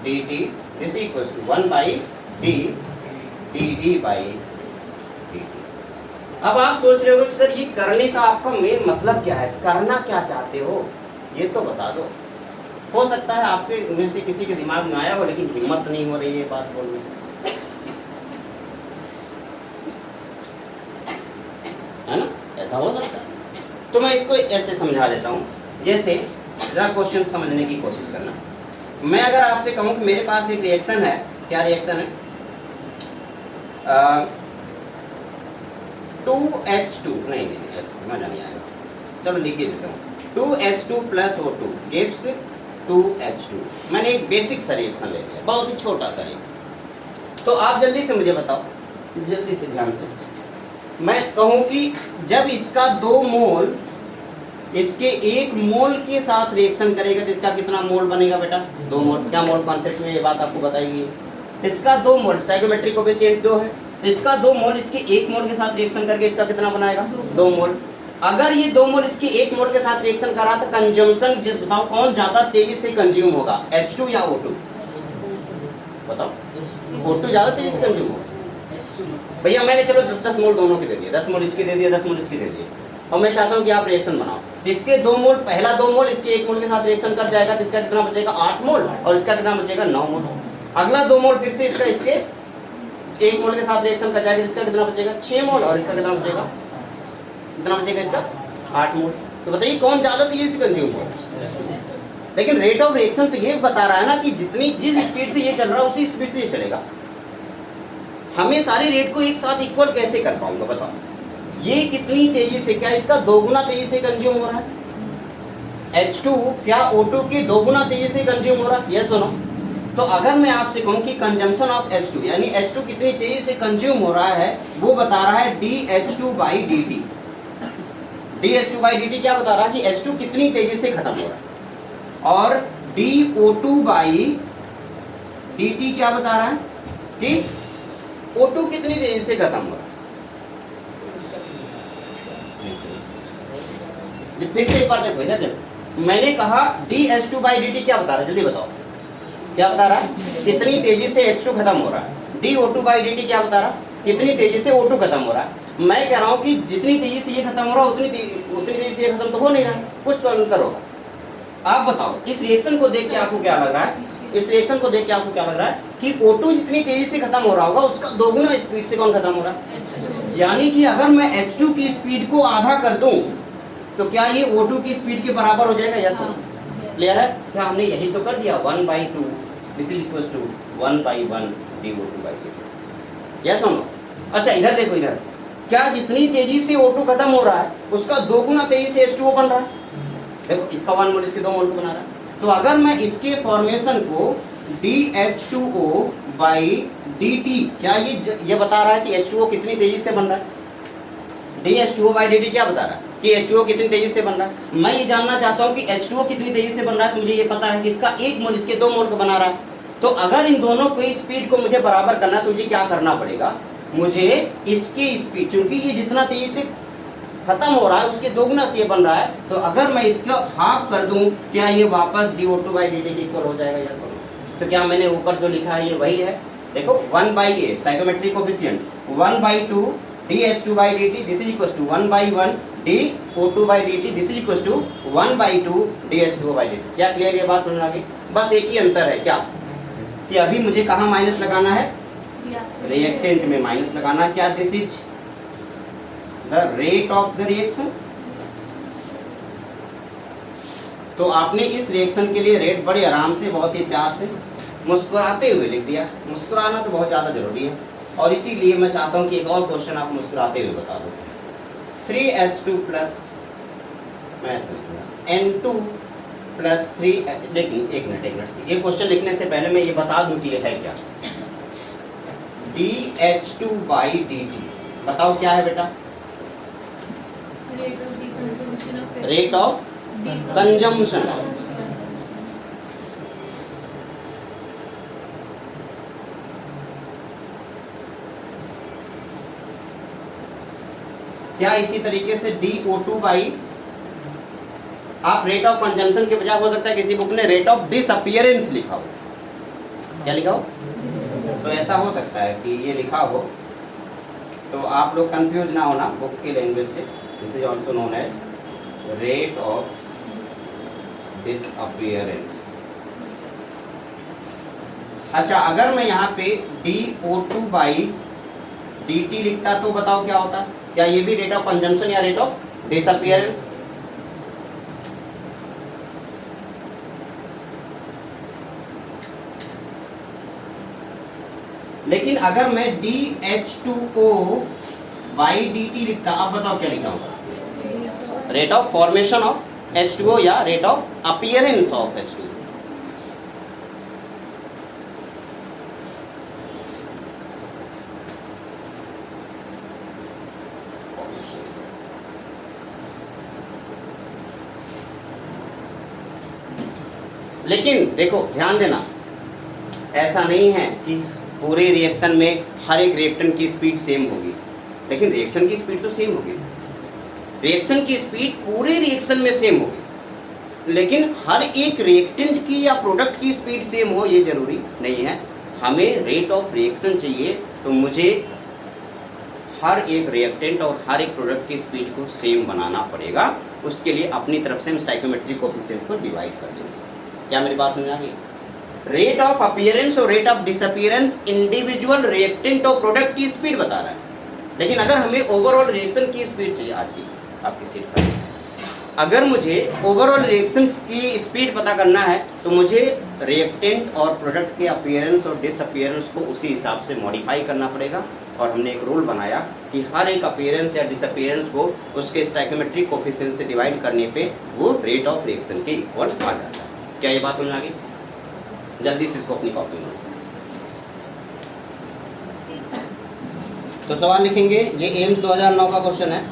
DT। This equal to 1/D DD by DT। अब आप सोच रहे हो कि सर ये करने का आपका मेन मतलब क्या है, करना क्या चाहते हो, ये तो बता दो। हो सकता है आपके में से किसी के दिमाग में आया हो, लेकिन हिम्मत नहीं हो रही है बात बोलने की, है ना? ऐसा हो सकता है। तो मैं इसको ऐसे समझा देता हूँ, जैसे जरा क्वेश्चन समझने की कोशिश करना। मैं अगर आपसे कहूँ कि मेरे पास एक रिएक्शन है, क्या रिएक्शन है? 2H2 नहीं मजा नहीं आएगा, चलो लिख ही देता हूँ। 2H2 plus O2 gives 2H2। मैंने एक बेसिक सा रिएक्शन ले लिया, बहुत ही छोटा सा रिएक्शन। तो आप जल्दी से मुझे बताओ, जल्दी से ध्यान से, मैं कहूँ कि जब इसका 2 मोल इसके 1 मोल के साथ रिएक्शन करेगा तो इसका कितना मोल बनेगा बेटा? 2 मोल। क्या मोल कॉन्सेप्ट में ये बात आपको बताएगी? इसका 2 मोल, स्टोइकोमेट्रिक कोएफिशिएंट 2 है, इसका 2 मोल इसके 1 मोल के साथ रिएक्शन करके इसका कितना बनाएगा? 2 मोल। अगर ये 2 मोल इसके 1 मोल के साथ रिएक्शन कर रहा तो कंजम्पशन बताओ कौन ज्यादा तेजी से कंज्यूम होगा, H2 या O2? बताओ, O2 ज्यादा तेजी से कंज्यूम होगा। भैया मैंने चलो 10 मोल दोनों के दे दिए, 10 मोल इसके दे दिए, 10 मोल इसके दे दिए, और मैं चाहता हूँ कि आप रिएक्शन बनाओ। इसके 2 मोल, पहला 2 मोल इसके 1 मोल के साथ रिएक्शन कर जाएगा तो इसका कितना बचेगा? 8 मोल, और इसका कितना बचेगा? 9 मोल। अगला 2 मोल फिर से इसका इसके 1 मोल के साथ रिएक्शन कर जाएगा, इसका कितना बचेगा? 6 मोल, और इसका कितना बचेगा? कितना बचेगा इसका? 8 मोल। तो बताइए कौन ज्यादा तेजी से कंज्यूम होगा? लेकिन रेट ऑफ रिएक्शन तो ये बता रहा है ना कि जिस स्पीड से ये चल रहा है उसी स्पीड से ये चलेगा। हमें सारे रेट को एक साथ इक्वल कैसे कर पाऊंगा बताओ? ये कितनी तेजी से, क्या इसका 2 गुना तेजी से कंज्यूम हो रहा है? H2 क्या O2 की 2 गुना तेजी से कंज्यूम हो रहा है? यस और नो? तो अगर मैं आपसे कहूं कि कंजम्पशन ऑफ H2 यानी H2 कितनी तेजी से कंज्यूम हो रहा है, वो बता रहा है dH2 by dt। dH2 by dt क्या बता रहा है कि H2 कितनी तेजी से खत्म हो रहा है, और dO2 बाई dt क्या बता रहा है कि O2 कितनी तेजी से खत्म हो रहा है। फिर से एक बार देखो, इधर देखो, मैंने कहा dH2 बाई dt क्या बता रहा है, जल्दी बताओ। क्या बता रहा है? कितनी तेजी से H2 खत्म हो रहा है। dO2/dt क्या बता रहा है? कितनी तेजी से O2 खत्म हो रहा है। मैं कह रहा हूँ कि जितनी तेजी से ये खत्म हो रहा है उतनी तेजी से ये खत्म तो हो नहीं रहा है, कुछ तो अंतर होगा। आप बताओ इस रिएक्शन को देख के आपको क्या लग रहा है? इस रिएक्शन को देख के आपको क्या लग रहा है कि O2 जितनी तेजी से खत्म हो रहा होगा उसका दोगुना स्पीड से कौन खत्म हो रहा है? यानी कि अगर मैं H2 की स्पीड को आधा कर दूं तो क्या ये O2 की स्पीड के बराबर हो जाएगा? Yes no? क्लियर है? क्या हमने यही तो कर दिया? 1/2 this is equals to 1/1 dO2/dt। Yes no? अच्छा इधर देखो, इधर क्या जितनी तेजी से O2 खत्म हो रहा है उसका दोगुना तेजी से H2O बन रहा है। देखो इसका 1 मोल इसके 2 मोल को बना रहा है। तो अगर मैं इसके फॉर्मेशन को dH2O/dt, क्या ये बता रहा है कि H2O कितनी तेजी से बन रहा है? dH2O/dt क्या बता रहा है कि H2O कितनी तेजी से बन रहा है? मैं ये जानना चाहता हूँ कि H2O कितनी तेजी से बन रहा है, तो मुझे ये पता है कि इसका 1 मोल इसके 2 मोल को बना रहा है। तो अगर इन दोनों की स्पीड को मुझे बराबर करना है तो मुझे क्या करना पड़ेगा? मुझे इसकी स्पीड, चूंकि ये जितना तेजी से खत्म हो रहा है उसके दोगुना से ये बन रहा है, तो अगर मैं इसका हाफ कर दूं क्या ये वापस dO2/dt के इक्वल हो जाएगा? यस और नो? तो क्या मैंने ऊपर जो लिखा है ये वही है? देखो 1/a stoichiometric coefficient 1/2 dH2/dt this is equals to 1/1 dO2/dt this is equals to 1/2 dH2O/dt। क्या क्लियर ये बात समझ आ गई? बस एक ही अंतर है क्या कि अभी मुझे कहाँ माइनस लगाना है? रिएक्टेंट में माइनस लगाना। क्या this is the rate of the reaction? तो आपने इस रिएक्शन के लिए रेट बड़े आराम से, बहुत ही प्यार से, मुस्कुराते हुए लिख दिया। मुस्कुराना तो बहुत ज़्यादा जरूरी है और इसीलिए मैं चाहता हूं कि एक और क्वेश्चन आप मुस्कुराते हुए बता दो। 3H2 प्लस, मैं ऐसे लिखूंगा N2 प्लस 3, लेकिन एक मिनट, ये क्वेश्चन लिखने से पहले मैं ये बता दूं कि ये है क्या। dH2/dt बताओ क्या है बेटा? Rate of consumption. क्या इसी तरीके से dO2/, आप रेट ऑफ कंजम्पशन के बजाय हो सकता है किसी बुक ने रेट ऑफ डिसअपीयरेंस लिखा हो। क्या लिखा हो? तो ऐसा हो सकता है कि ये लिखा हो, तो आप लोग कंफ्यूज ना होना बुक की लैंग्वेज से। This is also known as rate of disappearance. अच्छा अगर मैं यहाँ पे dO2/dt लिखता तो बताओ क्या होता? क्या ये भी रेट ऑफ कंजम्पशन या रेट ऑफ डिसअपीयरेंस? लेकिन अगर मैं dH2O/dt लिखता, आप बताओ क्या लिखा होगा? Rate of formation of H2O या rate of appearance of H2O? लेकिन देखो ध्यान देना, ऐसा नहीं है कि पूरे रिएक्शन में हर एक रिएक्टेंट की स्पीड सेम होगी, लेकिन रिएक्शन की स्पीड तो सेम होगी। रिएक्शन की स्पीड पूरे रिएक्शन में सेम होगी, लेकिन हर एक रिएक्टेंट की या प्रोडक्ट की स्पीड सेम हो ये जरूरी नहीं है। हमें रेट ऑफ रिएक्शन चाहिए तो मुझे हर एक रिएक्टेंट और हर एक प्रोडक्ट की स्पीड को सेम बनाना पड़ेगा। उसके लिए अपनी तरफ से हम स्टोइकोमेट्रिक कोएफिशिएंट को डिवाइड कर देंगे। क्या मेरी बात समझ आ गई? रेट ऑफ अपीयरेंस और rate of disappearance individual reactant और प्रोडक्ट की स्पीड बता रहा है, लेकिन अगर हमें ओवरऑल रिएक्शन की स्पीड चाहिए, आज की आपकी सीट पर, अगर मुझे ओवरऑल रिएक्शन की स्पीड पता करना है तो मुझे रिएक्टेंट और प्रोडक्ट के अपीयरेंस और डिसअपीयरेंस को उसी हिसाब से मॉडिफाई करना पड़ेगा। और हमने एक रूल बनाया कि हर एक अपीयरेंस या डिसअपीयरेंस को उसके स्टोइकोमेट्रिक कोएफिशिएंट से डिवाइड करने पे वो रेट ऑफ रिएक्शन के इक्वल आ जाता है। क्या ये बात समझ आ गई? जल्दी से इसको अपनी कॉपी में। तो सवाल लिखेंगे, ये एम्स 2009 का क्वेश्चन है।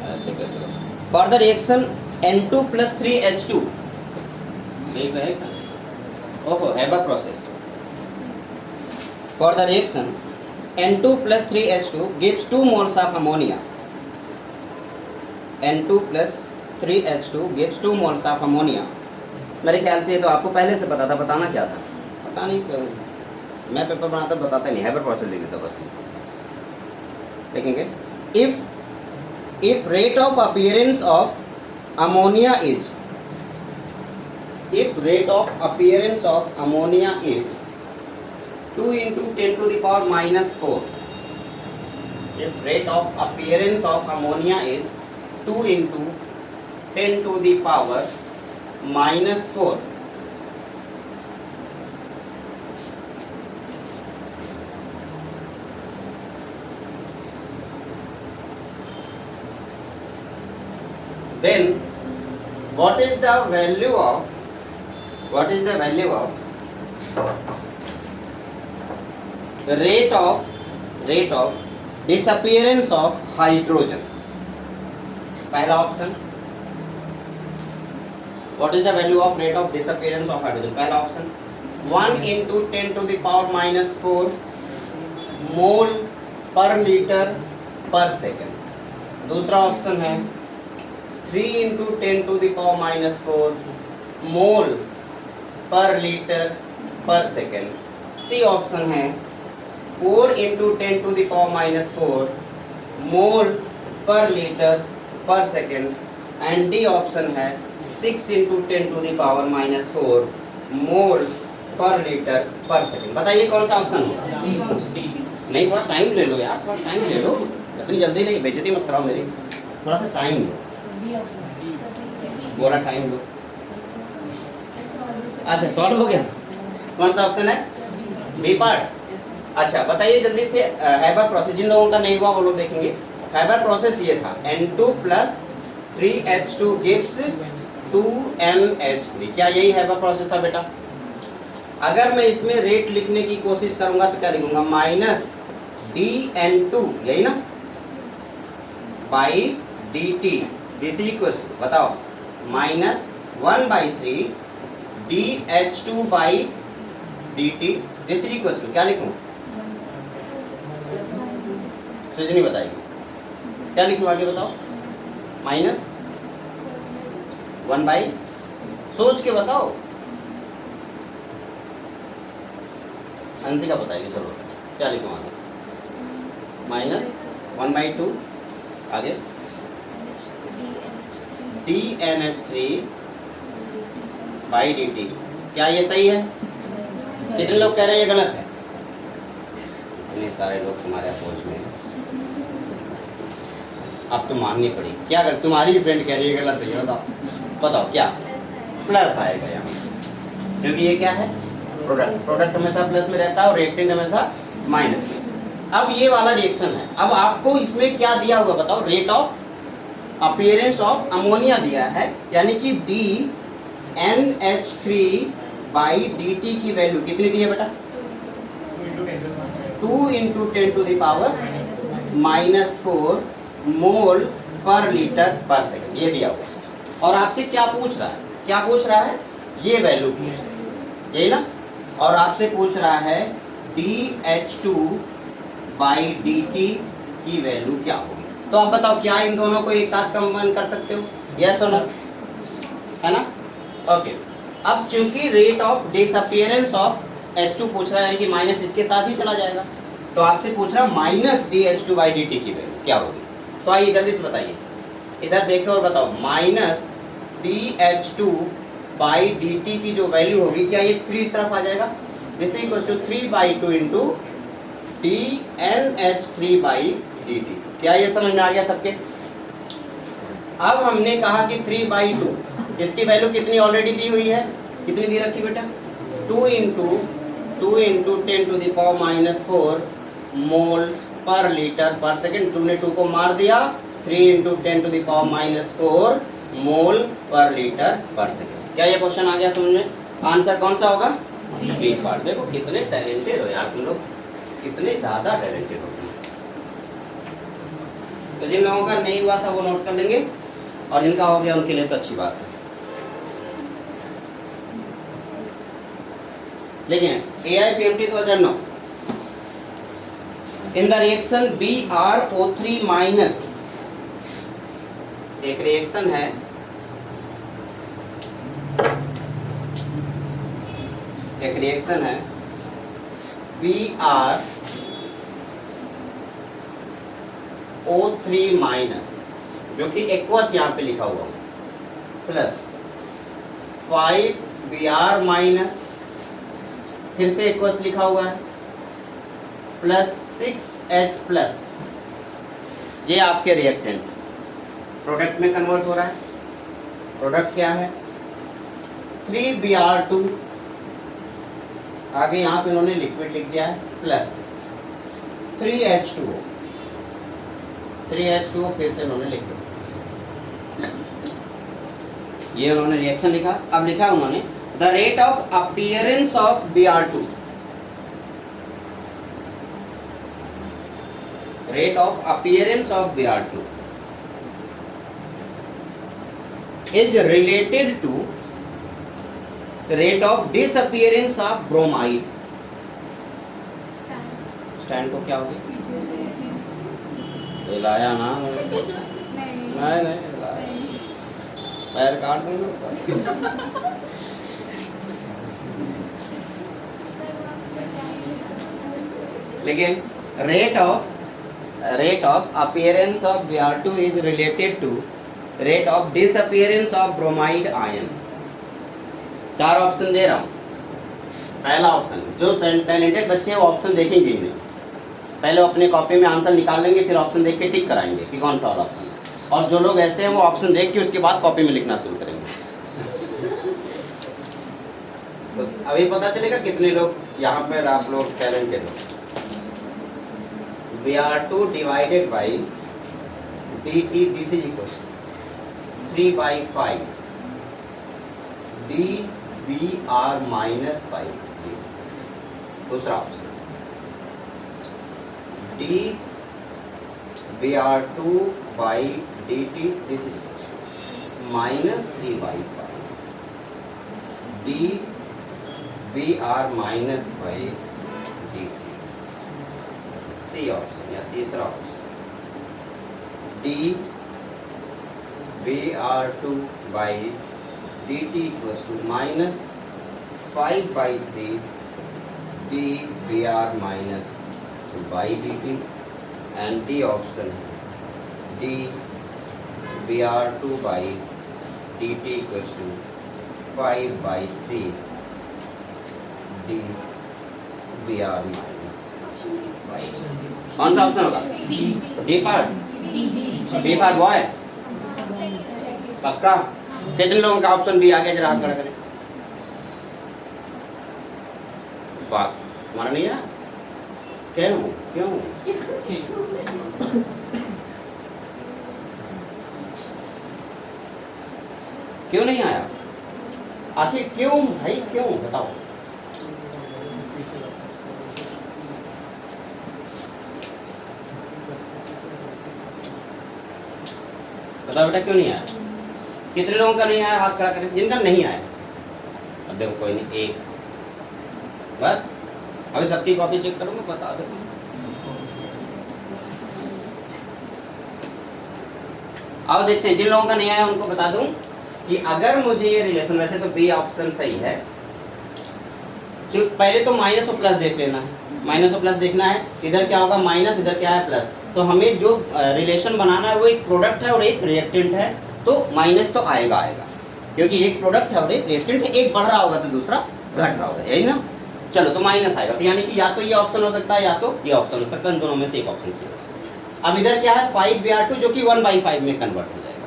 ऐसे कैसे for the reaction N2 + 3H2, ओहो Haber process, for the reaction N2 + 3H2 gives 2 moles of ammonia. N2 + 3H2 gives 2 moles of ammonia मेरे ख्याल से ये तो आपको पहले से पता था, बताना क्या था पता नहीं क्यों। मैं पेपर बनाता बताता नहीं, हैबर प्रोसेस लिख देता बस। देखेंगे if rate of appearance of ammonia is, if rate of appearance of ammonia is 2 into 10 to the power minus 4, if rate of appearance of ammonia is 2 into 10 to the power minus 4, then what is the value of rate of disappearance of hydrogen? पहला option, what is the value of rate of disappearance of hydrogen? पहला option 1 into 10 to the power minus 4 मोल पर लीटर पर सेकेंड। दूसरा ऑप्शन है 3 into 10 to the power minus 4 मोल पर लीटर पर सेकेंड। सी ऑप्शन है 4 into 10 to the power minus 4 मोल पर लीटर पर सेकेंड। एंड डी ऑप्शन है 6 into 10 to the power minus 4 मोल पर लीटर पर सेकेंड। बताइए कौन सा ऑप्शन होगा? नहीं, थोड़ा टाइम ले लो यार, थोड़ा टाइम ले लो, इतनी जल्दी नहीं, बेइज्जती मत कराओ मेरी, थोड़ा सा टाइम लो, बोला टाइम लो। अच्छा सॉल्व हो गया, कौन सा ऑप्शन है? B part. अच्छा बताइए जल्दी से, हैबर प्रोसेस जिन लोगों का नहीं हुआ वो लोग देखेंगे। हैबर प्रोसेस ये था N2 plus 3H2 gives 2NH3, क्या यही हैबर प्रोसेस था बेटा? अगर मैं इसमें रेट लिखने की कोशिश करूंगा तो क्या लिखूंगा? माइनस DN2, यही ना, by DT, this is equal to, बताओ, minus 1/3 DH2 by DT, this is equal to, क्या लिखूं? सृजनी बताएगी क्या लिखूं, आगे बताओ। माइनस 1/, सोच के बताओ, अंशिका बताएगी, चलो क्या लिखूं आगे? माइनस 1/2, आगे DNH3 बाई DT, क्या ये सही है? कितने लोग कह रहे हैं ये गलत है? इतने सारे लोग तुम्हारे अपोज में हैं। अब तो माननी पड़ी, क्या अगर तुम्हारी फ्रेंड कह रही है गलत है, बताओ बताओ क्या? प्लस आएगा यहाँ, क्योंकि ये क्या है? प्रोडक्ट हमेशा प्लस में रहता है और रिएक्टेंट हमेशा माइनस में। अब ये वाला रिएक्शन है, अब आपको इसमें क्या दिया हुआ बताओ? Rate of appearance of ammonia दिया है, यानी कि DNH3 बाई DT की वैल्यू कितनी दी है बेटा? 2 into 10 to the power minus 4 मोल पर लीटर पर सेकंड, ये दिया हुआ। और आपसे क्या पूछ रहा है? क्या पूछ रहा है? ये वैल्यू पूछ रहा है, यही ना, और आपसे पूछ रहा है DH2 बाई DT की वैल्यू क्या होगी। तो आप बताओ क्या इन दोनों को एक साथ कंबाइन कर सकते हो? यस और नो, है ना? ओके, अब चूंकि rate of disappearance of H2 पूछ रहा है, यानी कि माइनस इसके साथ ही चला जाएगा, तो आपसे पूछ रहा है माइनस DH2 बाई DT की वैल्यू क्या होगी। तो आइए जल्दी से बताइए, इधर देखो और बताओ, माइनस DH2 बाई DT की जो वैल्यू होगी, क्या ये 3 इस तरफ आ जाएगा? This is equal to 3/2 into DNH3 by DT। क्या ये समझ में आ गया सबके? अब हमने कहा कि 3/2, इसकी वैल्यू कितनी ऑलरेडी दी हुई है? कितनी दी रखी बेटा? 2 into 10 to the power minus 4 मोल पर लीटर पर सेकेंड। 2 ने 2 को मार दिया, 3 into 10 to the power minus 4 मोल पर लीटर पर सेकेंड। क्या ये क्वेश्चन आ गया समझ में? आंसर कौन सा होगा? B part. देखो कितने टैलेंटेड हो यार तुम लोग, कितने ज़्यादा टैलेंटेड हो। तो जिन लोगों का नहीं हुआ था वो नोट कर लेंगे, और जिनका हो गया उनके लिए तो अच्छी बात है। लेकिन AIPMT 2009 in the reaction BrO3 minus, एक रिएक्शन है एक रिएक्शन है BrO3 माइनस, जो कि एक्वस यहाँ पे लिखा हुआ प्लस 5Br माइनस, फिर से एक्वस लिखा हुआ है प्लस 6H प्लस, ये आपके रिएक्टेंट प्रोडक्ट में कन्वर्ट हो रहा है। प्रोडक्ट क्या है 3Br2, आगे यहाँ पे इन्होंने लिक्विड लिख दिया है प्लस 3H2O, 3H2O फिर से इन्होंने लिक्विड, ये उन्होंने रिएक्शन लिखा। अब लिखा उन्होंने the rate of appearance of Br2, rate of appearance of Br2 is related to the rate of disappearance of bromide. Stand को क्या हो गया? पीछे से ये लाया ना, नहीं नहीं लाया, पैर काट दूंगा। लेकिन rate of appearance of Br2 is related to rate of disappearance of bromide ion। 4 option दे रहा हूँ। पहला ऑप्शन, जो टैलेंटेड बच्चे हैं वो ऑप्शन देखेंगे ही नहीं, पहले अपने कॉपी में आंसर निकाल लेंगे, फिर ऑप्शन देख के टिक कराएंगे कि कौन सा वाला ऑप्शन है। और जो लोग ऐसे हैं वो ऑप्शन देख के उसके बाद कॉपी में लिखना शुरू करेंगे। तो अभी पता चलेगा कितने लोग यहाँ पर आप लोग टैलेंटेड हो। Br2 divided by dt, this is equals to 3/5 dBr minus 5। दूसरा option dBr2 by dt, this is equals to minus 3/5 dBr minus 5 dt। C option या तीसरा option dBr2 by dt equals to minus 5/3 dBr minus by dt, and D option dBr2 by dt equals to 5/3 dBr minus। कौन सा ऑप्शन होगा? डी फॉर बॉय, पक्का? कितने लोगों का ऑप्शन बी आ गया? जरा हाथ खड़ा करें। हमारा नहीं है? क्यों क्यों क्यों नहीं आया? आखिर क्यों भाई, क्यों बताओ? बताओ बेटा क्यों नहीं आया? कितने लोगों का नहीं आया? हाथ खड़ा करें जिनका नहीं आया। अब देखो कोई नहीं, एक बस। अभी सबकी कॉपी चेक करूंगा, बता दो। अब देखते हैं, जिन लोगों का नहीं आया उनको बता दूं कि अगर मुझे ये रिलेशन, वैसे तो बी ऑप्शन सही है, पहले तो माइनस और प्लस देख लेना है। माइनस और प्लस देखना है, इधर क्या होगा माइनस, इधर क्या है प्लस। तो हमें जो रिलेशन बनाना है वो एक प्रोडक्ट है और एक रिएक्टेंट है, तो माइनस तो आएगा क्योंकि एक प्रोडक्ट है और एक रिएक्टेंट है, एक बढ़ रहा होगा तो दूसरा घट रहा होगा, यही ना। चलो तो माइनस आएगा, तो यानी कि या तो ये ऑप्शन हो सकता है या तो ये ऑप्शन हो सकता है, इन दोनों में से एक ऑप्शन सी होगा। अब इधर क्या है 5Br2 जो कि 1/5 में कन्वर्ट हो जाएगा,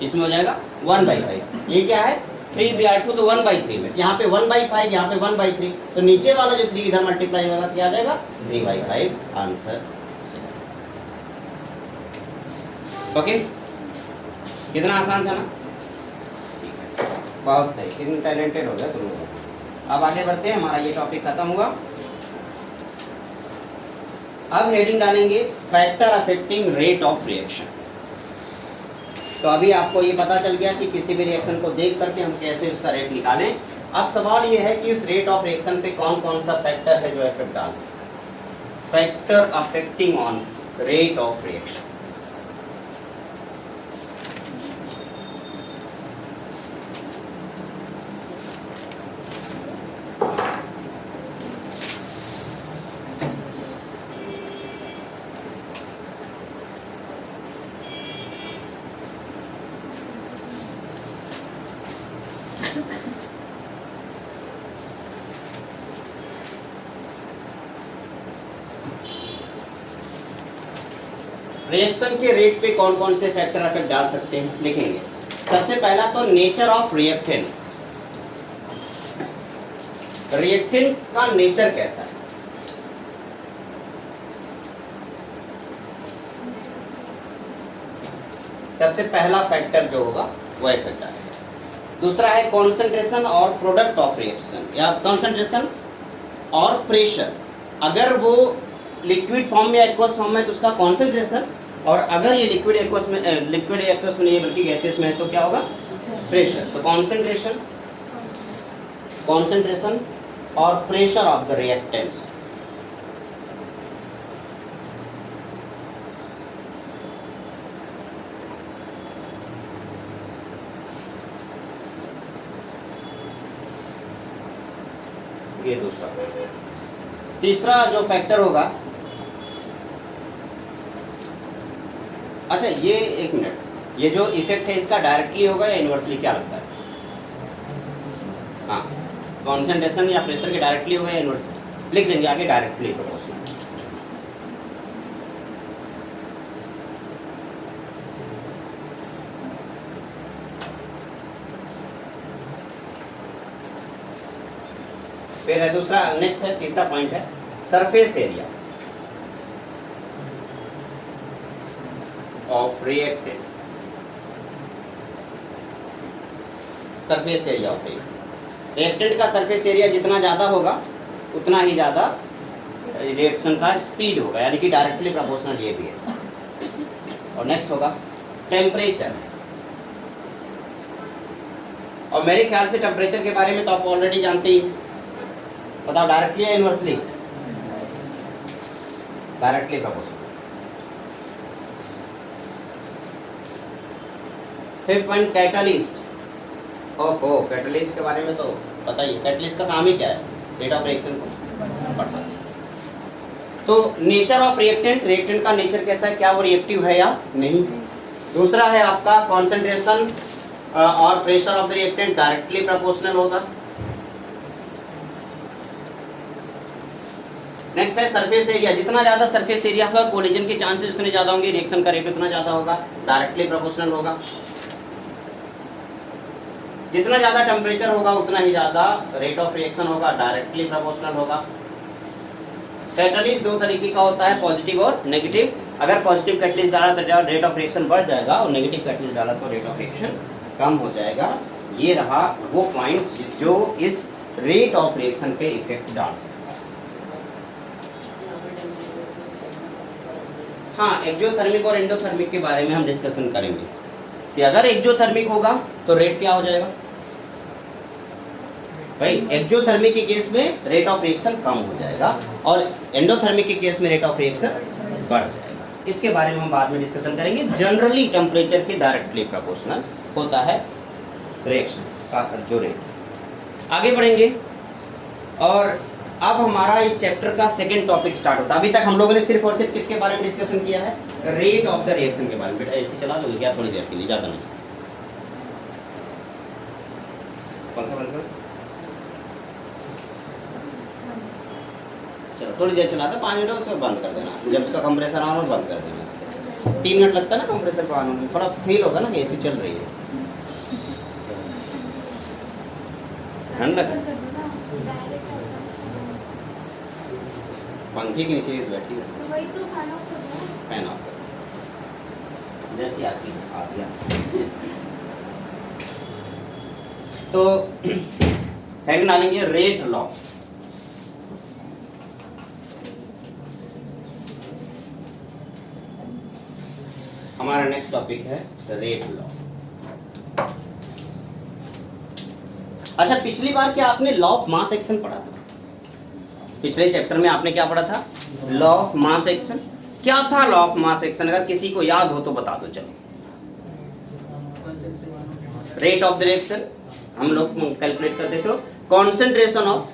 इसमें हो जाएगा 1/5। ये क्या है 3Br2 तो 1/3 में, यहाँ पे 1/5, यहाँ पे 1/3, तो नीचे वाला जो 3 इधर मल्टीप्लाई होगा क्या आ जाएगा 3/5 आंसर। ओके, कितना आसान था ना? बहुत सही, कितने टैलेंटेड हो गया तुम लोग। अब आगे बढ़ते हैं, हमारा ये टॉपिक खत्म हुआ। अब हेडिंग डालेंगे factor affecting rate of reaction. तो अभी आपको ये पता चल गया कि किसी भी रिएक्शन को देख करके हम कैसे उसका रेट निकालें। अब सवाल ये है कि इस रेट ऑफ रिएक्शन पे कौन कौन सा फैक्टर है जो इफेक्ट डाल सकता है। Factor affecting on rate of reaction. Reaction के रेट पे कौन कौन से फैक्टर इफेक्ट डाल सकते हैं लिखेंगे। सबसे पहला तो नेचर ऑफ रिएक्टेंट, रिएक्टेंट का नेचर कैसा है। सबसे पहला फैक्टर जो होगा वो इफेक्ट आएगा। दूसरा है कॉन्सेंट्रेशन और प्रोडक्ट ऑफ रिएक्शन, या कॉन्सेंट्रेशन और प्रेशर। अगर वो लिक्विड फॉर्म में एक्वस फॉर्म में तो उसका कॉन्सेंट्रेशन, और अगर ये लिक्विड एक्वस में नहीं है बल्कि गैसेस में है तो क्या होगा, प्रेशर। तो कॉन्सेंट्रेशन और प्रेशर ऑफ द रिएक्टेंट्स। ये दूसरा। तीसरा जो फैक्टर होगा, अच्छा ये एक मिनट, ये जो इफेक्ट है इसका डायरेक्टली होगा या इनवर्सली, क्या लगता है? हाँ, कॉन्सेंट्रेशन या प्रेशर के डायरेक्टली होगा या इनवर्सली? लिख लेंगे आगे, डायरेक्टली प्रोपोर्शनल। फिर है दूसरा, नेक्स्ट है तीसरा पॉइंट है surface area of reactant. Surface area of reactant का सरफेस एरिया जितना ज़्यादा होगा उतना ही ज़्यादा रिएक्शन का स्पीड होगा, यानी कि डायरेक्टली प्रोपोर्शनल ये भी है। और नेक्स्ट होगा टेम्परेचर। और मेरे ख्याल से टेम्परेचर के बारे में तो आप ऑलरेडी जानते ही, बताओ डायरेक्टली या inversely? Directly proportional. Fifth point catalyst. ओहो, कैटलिस्ट के बारे में तो बताइए, कैटलिस्ट का काम ही क्या है? रेट ऑफ रिएक्शन को बढ़ाना। तो नेचर ऑफ रिएक्टेंट, रिएक्टेंट का नेचर कैसा है, क्या वो रिएक्टिव है या नहीं। दूसरा है आपका कॉन्सेंट्रेशन और pressure of the reactant directly proportional होगा। नेक्स्ट है सरफेस एरिया, जितना ज़्यादा सरफेस एरिया होगा कोलिजन के चांसेस उतने ज़्यादा होंगे, रिएक्शन का रेट उतना ज़्यादा होगा, डायरेक्टली प्रोपोर्शनल होगा। जितना ज़्यादा टेम्परेचर होगा उतना ही ज़्यादा रेट ऑफ रिएक्शन होगा, डायरेक्टली प्रोपोर्शनल होगा। कैटलिस्ट दो तरीके का होता है, पॉजिटिव और नेगेटिव। अगर पॉजिटिव कैटलिस्ट डाला तो रेट ऑफ रिएक्शन बढ़ जाएगा, और नेगेटिव कैटलिस्ट डाला तो रेट ऑफ रिएक्शन कम हो जाएगा। ये रहा वो पॉइंट्स जो इस रेट ऑफ रिएक्शन पे इफेक्ट डाल सकता है। हाँ, एक्जोथर्मिक और एंडोथर्मिक के बारे में हम डिस्कशन करेंगे कि अगर एक्जोथर्मिक होगा तो रेट क्या हो जाएगा भाई। एक्जोथर्मिक के केस में रेट ऑफ रिएक्शन कम हो जाएगा और एंडोथर्मिक के केस में रेट ऑफ रिएक्शन बढ़ जाएगा। इसके बारे में हम बाद में डिस्कशन करेंगे। जनरली टेम्परेचर के डायरेक्टली प्रोपोर्शनल होता है रिएक्शन का जो रेट। आगे बढ़ेंगे और अब हमारा इस चैप्टर का सेकंड टॉपिक स्टार्ट होता है। अभी तक हम लोगों ने सिर्फ और सिर्फ किसके बारे में डिस्कशन किया है, रेट ऑफ द रिएक्शन के बारे में। बेटा ऐसे चला दोगे क्या थोड़ी देर के लिए, ज़्यादा नहीं। पंखा बंद करो, चलो थोड़ी देर चला था, 5 मिनट उसके बंद कर देना। जब उसका कंप्रेसर ऑन हो बंद कर देना। 3 मिनट लगता है ना कंप्रेसर को ऑन होने में, थोड़ा फील होगा ना कि एसी चल रही है। ठंड लग पंखे के नीचे बैठी है तो वही तो फैन ऑफ कर दो। फैन ऑफ कर जैसी आती आ गया। तो हेडिंग डालेंगे रेट लॉ। हमारा नेक्स्ट टॉपिक है रेट लॉ। अच्छा, पिछली बार क्या आपने लॉ ऑफ मास एक्शन पढ़ा था? पिछले चैप्टर में आपने क्या पढ़ा था? Law of mass action. क्या था लॉ ऑफ मास एक्शन? अगर किसी को याद हो तो बता दो। चलो, रेट ऑफ द रिएक्शन हम लोग कैलकुलेट करते थे। कॉन्सेंट्रेशन ऑफ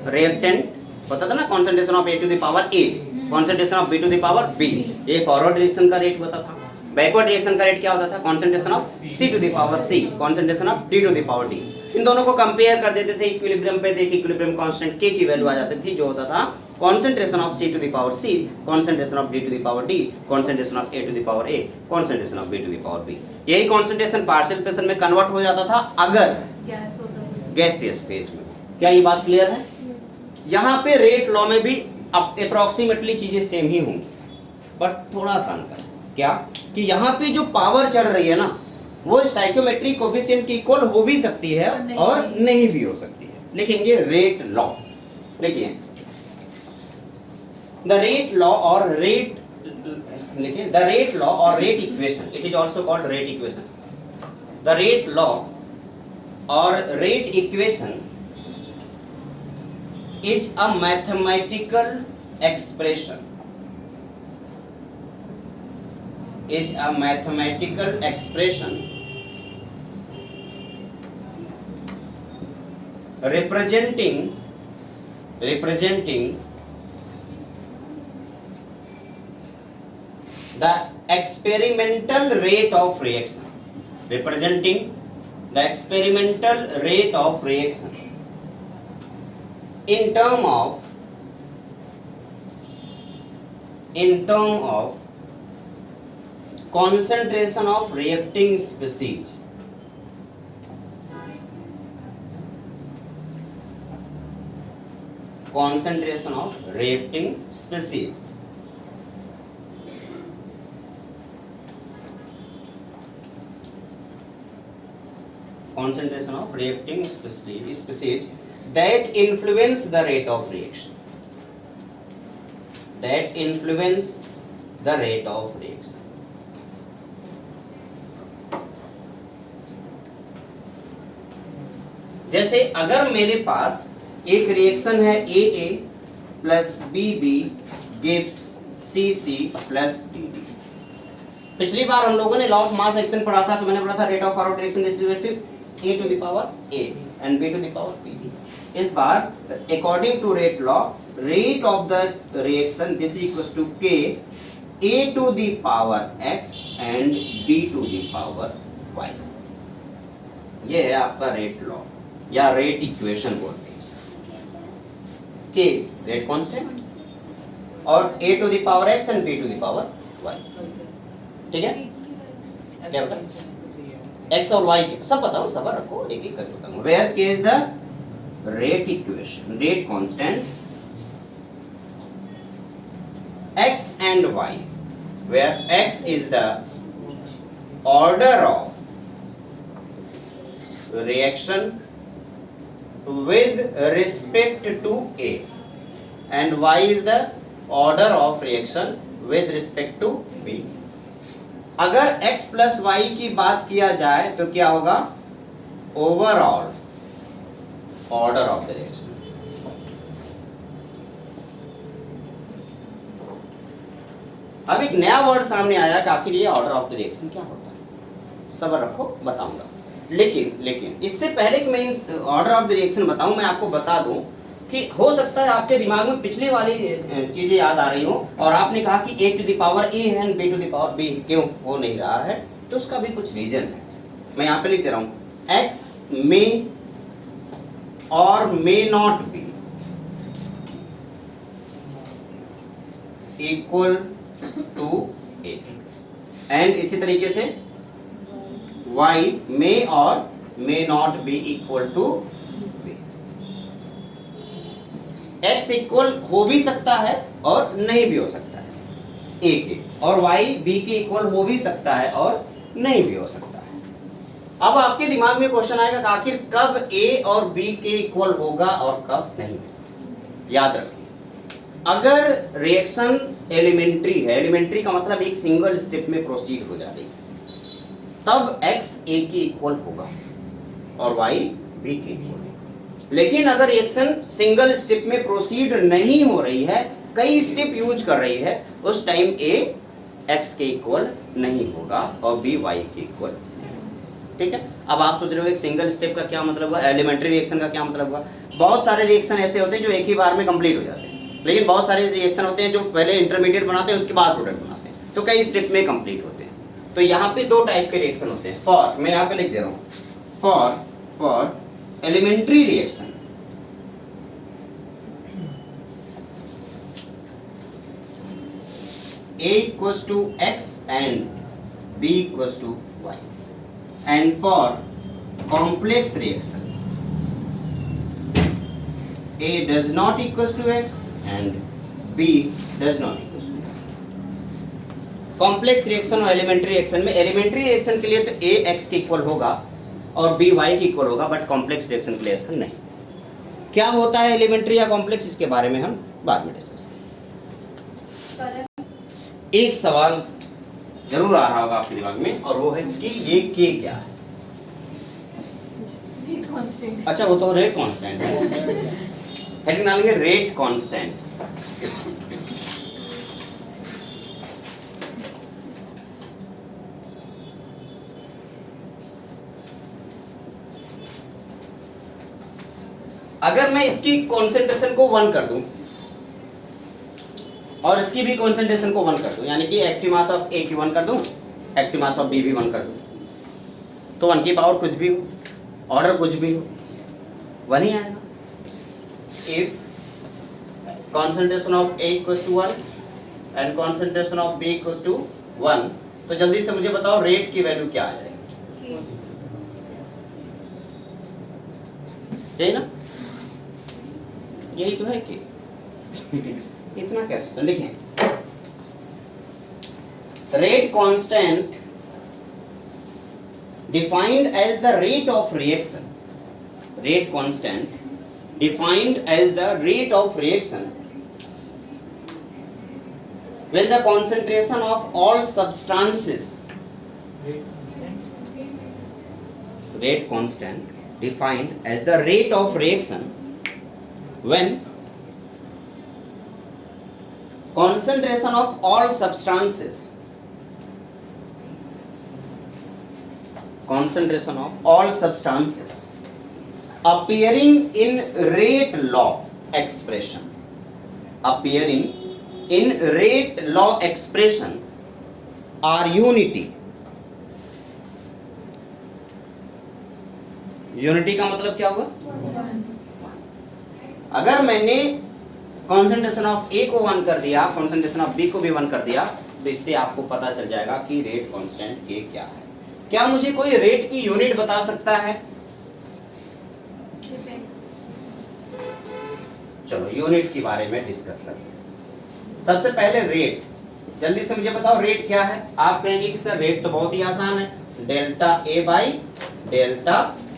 रिएक्टेंट होता था ना, concentration of A to the power A, concentration of B to the power B। ये फॉरवर्ड रिएक्शन का रेट होता था। बैकवर्ड रिएक्शन का रेट क्या होता था? Concentration of C to the power C, concentration of D to the power D। इन दोनों को कंपेयर कर देते थे इक्विलिब्रियम पे, देखिए इक्विलिब्रियम कांस्टेंट K की वैल्यू आ जाती थी जो होता था concentration of C to the power C, concentration of D to the power D, concentration of A to the power A, concentration of B to the power B. यही concentration पार्शियल प्रेशर में कन्वर्ट हो जाता था अगर गैस होता है। गैसियस फेज में। क्या ये बात क्लियर है? यहाँ पे रेट लॉ में भी अप्रोक्सीमेटली चीजें सेम ही होंगी, बट थोड़ा सा अंतर है। क्या कि यहाँ पे जो पावर चढ़ रही है ना, वो स्टाइकियोमेट्रिक कोफिशिएंट की इक्वल हो भी सकती है और नहीं भी हो सकती है। लिखेंगे रेट लॉ, लिखिए द रेट लॉ और रेट, लिखिए द रेट लॉ और rate equation, it is also called rate equation. The rate law और rate equation is a mathematical expression, is a mathematical expression representing the experimental rate of reaction, representing the experimental rate of reaction in term of concentration of reacting species, concentration of reacting species, concentration of reacting species that influence the rate of reaction, that influence the rate of reaction. जैसे अगर मेरे पास एक रिएक्शन है AA plus BB gives CC plus DD। पिछली बार हम लोगों ने लॉ ऑफ मास एक्शन पढ़ा था, तो मैंने पढ़ा था rate of forward reaction is equal to A to the power A and B to the power B। इस बार according to rate law, rate of the reaction this equals to K A to the power X and B to the power Y। ये है आपका रेट लॉ या रेट इक्वेशन बोलते हैं इसे। K रेट कांस्टेंट और A to the power X and B to the power Y। ठीक है, क्या बता X और Y के सब बताओ, सबर रखो, एक एक करके बताऊंगा। Where K is the rate equation, rate constant, X and Y, where X is the order of reaction with respect to A and Y is the order of reaction with respect to B। अगर X plus Y की बात किया जाए तो क्या होगा? Overall order of the reaction. अब एक नया वर्ड सामने आया कि आखिर ये ऑर्डर ऑफ द रिएक्शन क्या होता है। सब्र रखो, बताऊंगा। लेकिन इससे पहले कि मैं ऑर्डर ऑफ द रिएक्शन बताऊं, मैं आपको बता दूं कि हो सकता है आपके दिमाग में पिछली वाली चीजें याद आ रही हो और आपने कहा कि A to the power A and B to the power B क्यों हो नहीं रहा है, तो उसका भी कुछ रीजन है। मैं यहाँ पे लिख दे रहा हूँ X में or may not be equal to A and इसी तरीके से Y may or may not be equal to B। X equal हो भी सकता है और नहीं भी हो सकता है A के, और Y B के इक्वल हो भी सकता है और नहीं भी हो सकता है। अब आपके दिमाग में क्वेश्चन आएगा कि आखिर कब A और B के इक्वल होगा और कब नहीं। याद रखिए, अगर रिएक्शन एलिमेंट्री है, एलिमेंट्री का मतलब एक सिंगल स्टेप में प्रोसीड हो जा रही है, तब X A के इक्वल होगा और Y B के इक्वल होगा। लेकिन अगर रिएक्शन सिंगल स्टेप में प्रोसीड नहीं हो रही है, कई स्टेप यूज कर रही है, उस टाइम A X के इक्वल नहीं होगा और B Y के इक्वल। ठीक है, अब आप सोच रहे हो एक सिंगल स्टेप का क्या मतलब हुआ, एलिमेंट्री रिएक्शन का क्या मतलब हुआ। बहुत सारे रिएक्शन ऐसे होते हैं जो एक ही बार में कंप्लीट हो जाते हैं, लेकिन बहुत सारे रिएक्शन होते हैं जो पहले इंटरमीडिएट बनाते हैं उसके बाद प्रोडक्ट बनाते हैं, तो कई स्टेप में कंप्लीट होते हैं। तो यहाँ पे दो टाइप के रिएक्शन होते हैं। फॉर, मैं यहाँ पे लिख दे रहा हूँ, for elementary reaction A equals to X and B equals to Y, and for complex reaction A does not equals to X and B does not equals to Y. Complex reaction और एलिमेंट्री रिएक्शन में, एलिमेंट्री रिएक्शन के लिए तो A X के इक्वल होगा और B Y के इक्वल होगा, बट कॉम्प्लेक्स रिएक्शन के लिए ऐसा नहीं। क्या होता है एलिमेंट्री या कॉम्प्लेक्स, इसके बारे में हम बाद में डिस्कस करेंगे। एक सवाल जरूर आ रहा होगा आपके दिमाग में, और वो है कि ये के क्या है। अच्छा, वो तो रेट कांस्टेंट है। हेडिंग डालेंगे रेट कांस्टेंट। अगर मैं इसकी कॉन्सेंट्रेशन को 1 कर दूं और इसकी भी कॉन्सेंट्रेशन को 1 कर दूं, यानी कि एक्स की मास ऑफ ए की 1 कर दूं, एक्स की मास ऑफ बी भी 1 कर दूं, तो 1 की पावर कुछ भी हो, ऑर्डर कुछ भी हो, 1 ही आएगा। If concentration of A equals to 1 and concentration of B equals to 1, तो जल्दी से मुझे बताओ रेट की वैल्यू क्या आ जाएगी। यही ना, यही तो है कि इतना कैसे लिखें। Rate constant defined as the rate of reaction, rate constant defined as the rate of reaction when the concentration of all substances, rate constant defined as the rate of reaction when concentration of all substances, concentration of all substances appearing in rate law expression, appearing in rate law expression are unity. Unity का मतलब क्या हुआ? अगर मैंने कॉन्सेंट्रेशन ऑफ ए को 1 कर दिया, कॉन्सेंट्रेशन ऑफ बी को भी 1 कर दिया, तो इससे आपको पता चल जाएगा कि रेट कांस्टेंट के क्या है। क्या मुझे कोई रेट की यूनिट बता सकता है? चलो यूनिट के बारे में डिस्कस करते हैं। सबसे पहले रेट, जल्दी से मुझे बताओ रेट क्या है। आप कहेंगे कि सर रेट तो बहुत ही आसान है, delta A by delta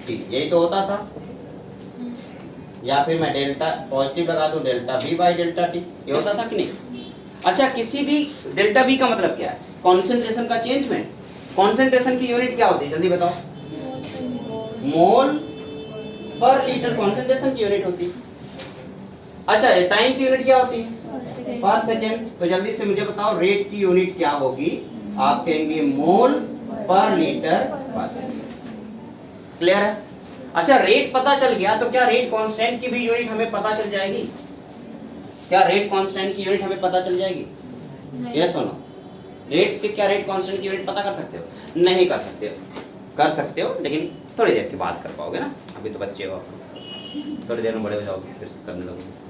T, यही तो होता था, या फिर मैं डेल्टा पॉजिटिव लगा दूं, delta B by delta T, ये होता था कि नहीं। अच्छा, किसी भी डेल्टा बी का मतलब क्या है? कॉन्सेंट्रेशन का चेंजमेंट। कॉन्सेंट्रेशन की यूनिट क्या होती है, जल्दी बताओ। मोल पर लीटर कॉन्सेंट्रेशन की यूनिट होती है। अच्छा, टाइम की यूनिट क्या होती है? पर सेकेंड। तो जल्दी से मुझे बताओ रेट की यूनिट क्या होगी? आप कहेंगे मोल पर लीटर पर सेकेंड। क्लियर है? अच्छा, रेट पता चल गया तो क्या रेट कांस्टेंट की भी यूनिट हमें पता चल जाएगी? क्या रेट कांस्टेंट की यूनिट हमें पता चल जाएगी? यस और नो? रेट से क्या रेट कांस्टेंट की यूनिट पता कर सकते हो? नहीं कर सकते हो। कर सकते हो लेकिन थोड़ी देर के बाद कर पाओगे ना, अभी तो बच्चे हो, थोड़ी देर में बड़े हो जाओगे फिर करने लगोगे।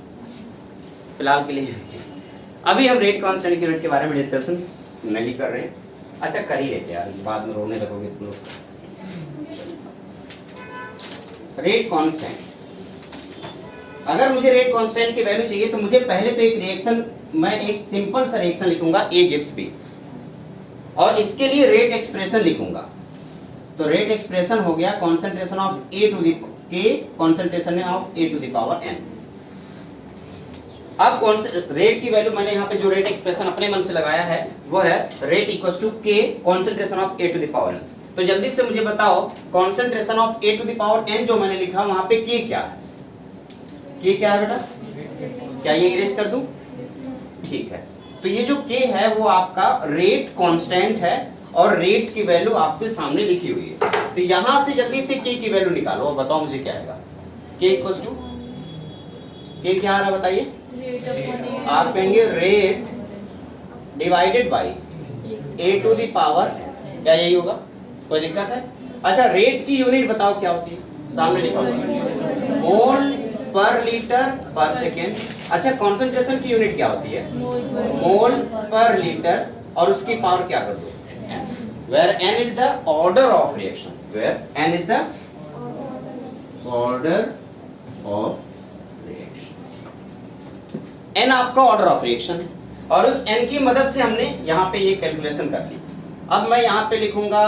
फिलहाल के लिए अभी हम रेट कांस्टेंट की यूनिट के बारे में डिस्कशन नहीं कर रहे हैं। अच्छा, कर ही लेते यार, बाद में रोने लगोगे तुम लोग। रेट कांस्टेंट, अगर मुझे रेट कांस्टेंट की वैल्यू चाहिए तो मुझे पहले तो एक रिएक्शन, मैं एक सिंपल सा रिएक्शन लिखूंगा ए गिव्स बी, और इसके लिए रेट एक्सप्रेशन लिखूंगा। तो रेट एक्सप्रेशन हो गया concentration of A to the k, concentration of A to the power n. अब रेट की वैल्यू मैंने यहाँ पे जो रेट एक्सप्रेशन अपने मन से लगाया है वो है rate equals to K concentration of A to the power N. तो जल्दी से मुझे बताओ concentration of A to the power N जो मैंने लिखा वहां पे के क्या है? के क्या है बेटा? क्या ये इरेज कर दूं? ठीक है, तो ये जो के है वो आपका रेट कांस्टेंट है और रेट की वैल्यू आपके सामने लिखी हुई है। तो यहां से जल्दी से के की वैल्यू निकालो और बताओ मुझे क्या आएगा। के इक्वल्स टू के क्या आ रहा है बताइए? आप कहेंगे rate divided by A to the power, क्या यही होगा? कोई दिक्कत है? अच्छा, रेट की यूनिट बताओ क्या होती है? सामने लिखा हुआ मोल पर लीटर पर सेकेंड। अच्छा, कॉन्सेंट्रेशन की यूनिट क्या होती है? मोल पर लीटर, और उसकी पावर क्या कर दो? Where n is the order of reaction, where n is the order of reaction, n आपका ऑर्डर ऑफ रिएक्शन है, और उस n की मदद से हमने यहाँ पे ये कैलकुलेशन कर ली। अब मैं यहाँ पे लिखूंगा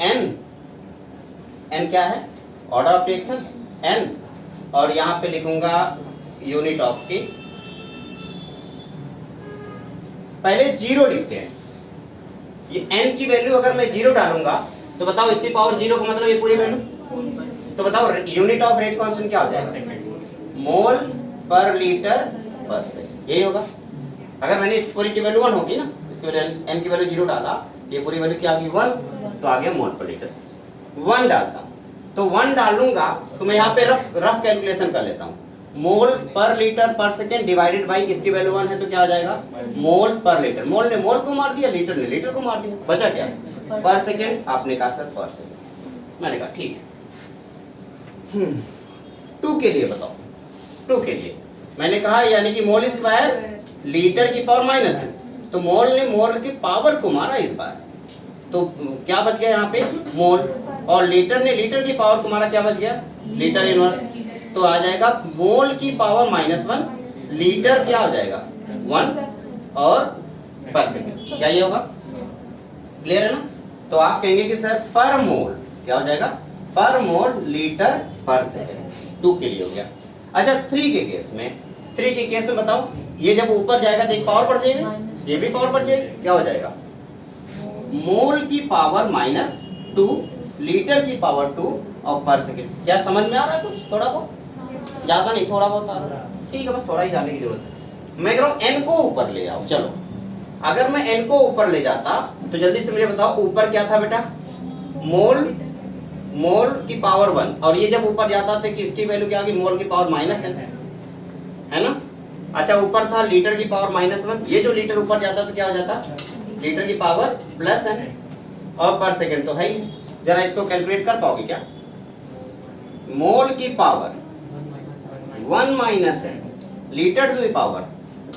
n क्या है? ऑर्डर ऑफ रिएक्शन n, और यहाँ पे लिखूंगा यूनिट ऑफ की, पहले जीरो लिखते हैं। ये n की वैल्यू अगर मैं जीरो डालूंगा तो बताओ इसकी पावर जीरो का मतलब ये पूरी वैल्यू, तो बताओ यूनिट ऑफ रेट कांस्टेंट क्या हो जाएगा? मोल पर लीटर पर सेकंड, यही होगा। अगर मैंने इस पूरी की वैल्यू 1 होगी ना, इसकी वैल्यू n की वैल्यू जीरो डाला, ये पूरी वैल्यू क्या आ गई? 1, तो आ गया मोल पर लीटर। 1 डालता हूं तो 1 डालूंगा तो मैं यहाँ पे रफ कैलकुलेशन कर लेता हूँ। मोल पर लीटर पर सेकेंड डिवाइडेड बाई इसकी वैल्यू 1 है तो क्या आ जाएगा? मोल पर लीटर। मोल ने मोल को मार दिया, लीटर ने लीटर को मार दिया, बचा क्या? पर सेकेंड। आपने कहा सर पर सेकेंड, मैंने कहा ठीक है। 2 के लिए बताओ, 2 के लिए मैंने कहा यानी कि मोल स्क्वायर लीटर की पावर -2, तो मोल ने मोल की पावर को मारा इस बार, तो क्या बच गया यहाँ पे? मोल, और लीटर ने लीटर की पावर को मारा, क्या बच गया? लीटर इनवर्स, तो आ जाएगा मोल की पावर -1, लीटर क्या हो जाएगा? 1, और पर सेकेंड, क्या ये होगा? क्लियर है ना? तो आप कहेंगे कि सर पर मोल क्या हो जाएगा? पर मोल लीटर पर सेकेंड। 2 के लिए हो गया। अच्छा, 3 के केस में, 3 के केस में बताओ, ये जब ऊपर जाएगा तो एक पावर बढ़ जाएगी, ये भी पावर बढ़ जाएगी, क्या हो जाएगा? मोल की पावर -2, लीटर की पावर 2, और पर सेकेंड। क्या समझ में आ रहा है कुछ? थोड़ा बहुत, ज्यादा नहीं, थोड़ा बहुत आ रहा है, ठीक है, बस थोड़ा ही जानने की जरूरत है। मैं कह रहा हूं n को ऊपर ले आओ। चलो, अगर मैं n को ऊपर ले जाता तो जल्दी से मुझे बताओ ऊपर क्या था बेटा? मोल की पावर 1, और ये जब ऊपर जाता तो किसकी वैल्यू क्या होगी? मोल की पावर -n, है ना? अच्छा, ऊपर था लीटर की पावर -1, ये जो लीटर ऊपर जाता तो क्या हो जाता? लीटर की पावर +n, और पर सेकेंड तो है ही। जरा इसको कैलकुलेट कर पाओगे क्या? मोल की power 1 - n, litre to the power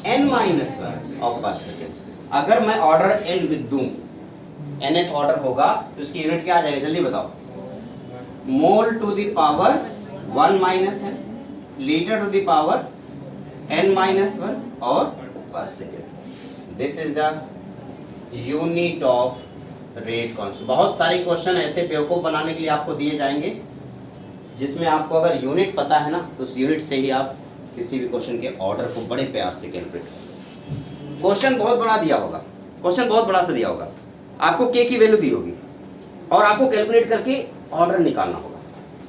n - 1, और पर सेकेंड। अगर मैं ऑर्डर n दूं, nth ऑर्डर होगा तो उसकी यूनिट क्या आ जाएगी? जल्दी बताओ। Mole to the power 1 - n, litre to the power n - 1, और per second. This is the unit of rate constant. बहुत सारे क्वेश्चन ऐसे बेवकूफ बनाने के लिए आपको दिए जाएंगे जिसमें आपको अगर यूनिट पता है ना तो उस यूनिट से ही आप किसी भी क्वेश्चन के ऑर्डर को बड़े प्यार से कैलकुलेट करें। क्वेश्चन बहुत बड़ा दिया होगा, क्वेश्चन बहुत बड़ा सा दिया होगा, आपको के की वैल्यू दी होगी और आपको कैलकुलेट करके ऑर्डर निकालना होगा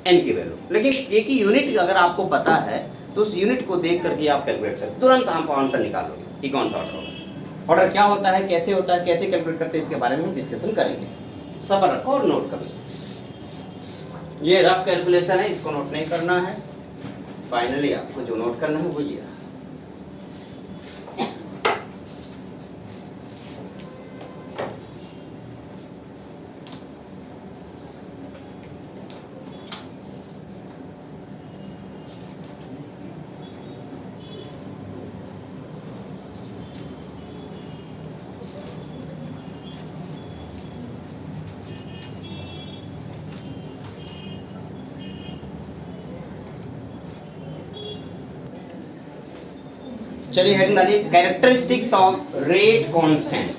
एन की वैल्यू, लेकिन के की यूनिट अगर आपको पता है तो उस यूनिट को देख करके आप कैलकुलेट करें, तुरंत आप आंसर निकालोगे कि कौन सा ऑर्डर होगा। ऑर्डर क्या होता है, कैसे होता है, कैसे कैलकुलेट करते हैं, इसके बारे में हम डिस्कशन करेंगे। सब्र रखो और नोट करो। ये रफ कैलकुलेशन है, इसको नोट नहीं करना है। फाइनली आपको जो नोट करना है वो ये रहा। चलिए हेडिंग डालिए, characteristics of rate constant.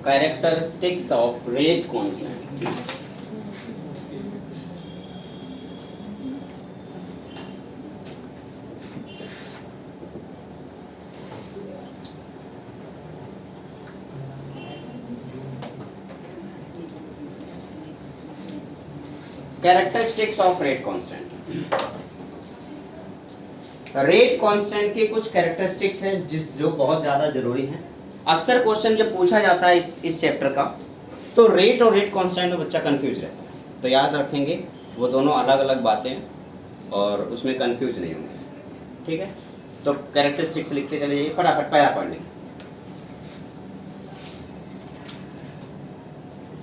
Characteristics of rate constant. Characteristics of rate constant. Rate constant के कुछ कैरेक्टरिस्टिक्स हैं जो बहुत ज़्यादा जरूरी हैं। अक्सर क्वेश्चन जब पूछा जाता है इस चैप्टर का तो रेट और रेट कांस्टेंट में बच्चा कंफ्यूज रहता है, तो याद रखेंगे वो दोनों अलग अलग बातें और उसमें कंफ्यूज नहीं होंगे। ठीक है, तो कैरेक्टरिस्टिक्स लिखते चले जाइए, फटाफट पहला पढ़ लेंगे।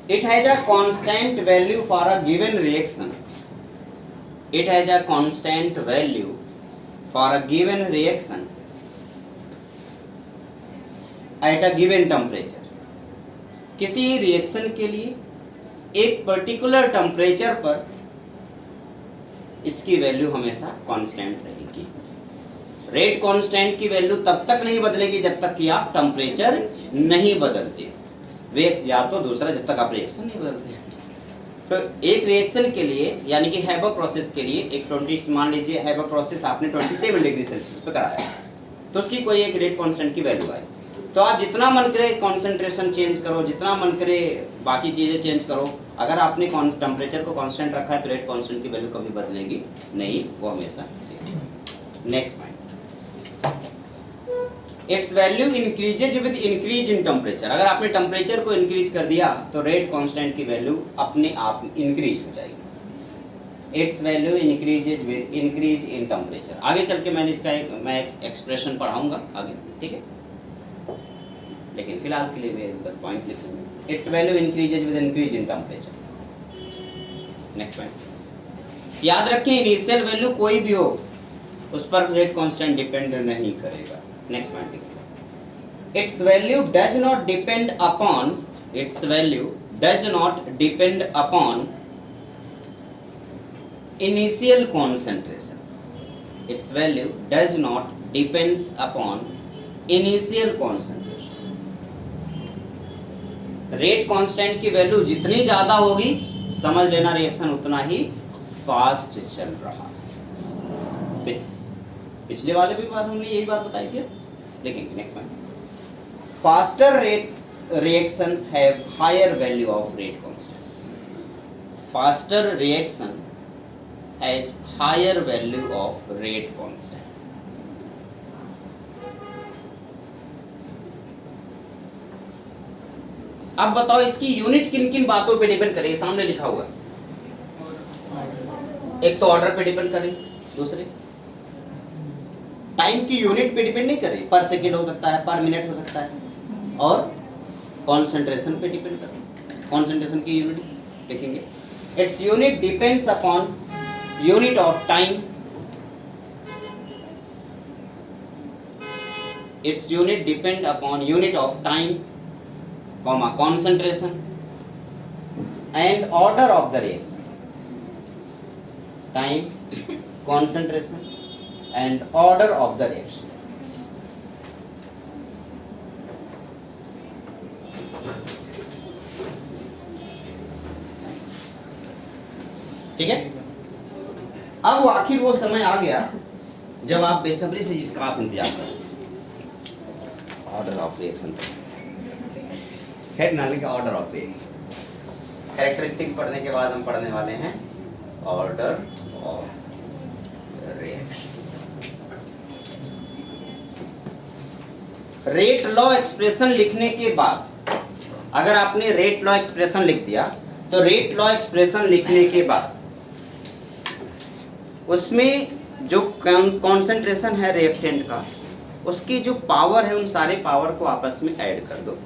It has a constant value for a given reaction. It has a constant value for a given reaction at a given temperature. किसी रिएक्शन के लिए एक पर्टिकुलर टेम्परेचर पर इसकी वैल्यू हमेशा कांस्टेंट रहेगी। रेट कांस्टेंट की वैल्यू तब तक नहीं बदलेगी जब तक कि आप टेम्परेचर नहीं बदलते, वे या तो दूसरा जब तक आप रिएक्शन नहीं बदलते। तो एक रिएक्शन के लिए यानी कि हैबर प्रोसेस के लिए एक 20 मान लीजिए हैबर प्रोसेस आपने 27 डिग्री सेल्सियस पे कराया, तो उसकी कोई एक रेट कांस्टेंट की वैल्यू आई, तो आप जितना मन करे कॉन्सेंट्रेशन चेंज करो, जितना मन करे बाकी चीज़ें चेंज करो, अगर आपने टेम्परेचर को कांस्टेंट रखा है तो रेट कांस्टेंट की वैल्यू कभी बदलेगी नहीं, वो हमेशा same. Next point, it's value increases with increase in temperature. अगर आपने टेम्परेचर को इंक्रीज कर दिया तो रेट कांस्टेंट की वैल्यू अपने आप इंक्रीज हो जाएगी। It's value increases with increase in temperature. आगे चल के मैंने इसका एक एक्सप्रेशन पढ़ाऊंगा आगे, ठीक है, लेकिन फिलहाल के लिए मैं बस पॉइंट लिख लूँगा। It's value increases with increase in temperature. Next point, याद रखें इनिशियल वैल्यू कोई भी हो उस पर रेट कांस्टेंट डिपेंड नहीं करेगा। Next point, it's value does not depend upon, it's value does not depend upon initial concentration. It's value does not depends upon initial concentration. Rate constant की वैल्यू जितनी ज्यादा होगी समझ लेना रिएक्शन उतना ही फास्ट चल रहा है। पिछले वाले भी बार हमने यही बात बताई थी, लेकिन next point, faster rate reaction have higher value of rate constant. Faster reaction has higher value of rate constant. अब बताओ इसकी यूनिट किन किन बातों पे डिपेंड करे, सामने लिखा हुआ है। एक तो ऑर्डर पे डिपेंड करे, दूसरे टाइम की यूनिट पे डिपेंड नहीं करे, पर सेकेंड हो सकता है, पर मिनट हो सकता है, और कॉन्सेंट्रेशन पे डिपेंड करे। कॉन्सेंट्रेशन की यूनिट देखेंगे, its unit depends upon unit of time, its unit depend upon unit of time, concentration and order of the reaction. Time, concentration and order of the reaction. ठीक है, अब वो आखिर वो समय आ गया जब आप बेसब्री से जिसका आप इंतजार करें, ऑर्डर ऑफ रिएक्शन। हेड नाली का ऑर्डर ऑफ रिएक्शन। कैरेक्टरिस्टिक्स पढ़ने के बाद हम पढ़ने वाले हैं order of reaction. Rate law expression लिखने के बाद, अगर आपने रेट लॉ एक्सप्रेशन लिख दिया तो रेट लॉ एक्सप्रेशन लिखने के बाद उसमें जो कॉन्सेंट्रेशन है रिएक्टेंट का, उसकी जो पावर है उन सारे पावर को आपस में ऐड कर दो।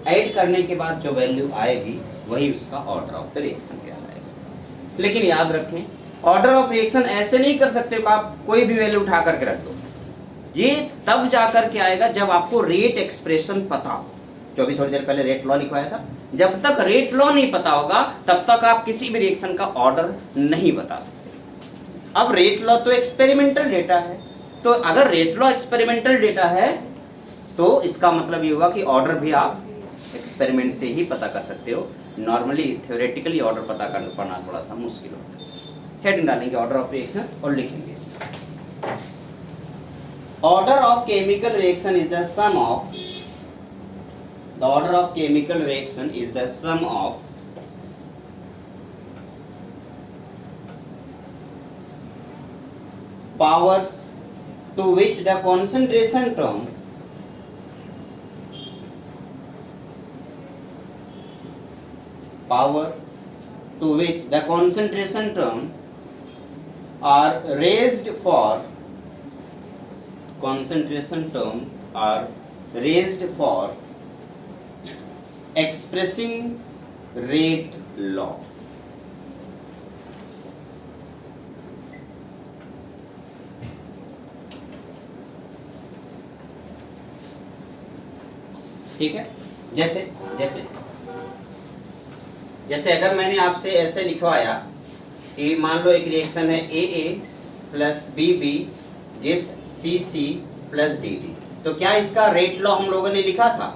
ऐड करने के बाद जो वैल्यू आएगी वही उसका ऑर्डर ऑफ द रिएक्शन कहलाएगा। लेकिन याद रखें, ऑर्डर ऑफ रिएक्शन ऐसे नहीं कर सकते हो आप कोई भी वैल्यू उठा करके रख दो। ये तब जाकर के आएगा जब आपको रेट एक्सप्रेशन पता हो। जो अभी थोड़ी देर पहले रेट लॉ लिखवाया था, जब तक रेट लॉ नहीं पता होगा तब तक आप किसी भी रिएक्शन का ऑर्डर नहीं बता सकते। अब रेट लॉ तो एक्सपेरिमेंटल डेटा है, तो अगर रेट लॉ एक्सपेरिमेंटल डेटा है तो इसका मतलब ये हुआ कि ऑर्डर भी आप एक्सपेरिमेंट से ही पता कर सकते हो। नॉर्मली थ्योरेटिकली ऑर्डर पता करना पड़ना थोड़ा सा मुश्किल होता है। हेड डालेंगे ऑर्डर ऑफ रिएक्शन और लिखेंगे इसमें, order of chemical reaction is the sum of, the order of chemical reaction is the sum of powers to which the concentration term power to which the concentration term are raised for, concentration term are raised for expressing rate law. ठीक है, जैसे जैसे जैसे अगर मैंने आपसे ऐसे लिखवाया कि मान लो एक रिएक्शन है AA plus BB gives CC plus DD, तो क्या इसका रेट लॉ हम लोगों ने लिखा था?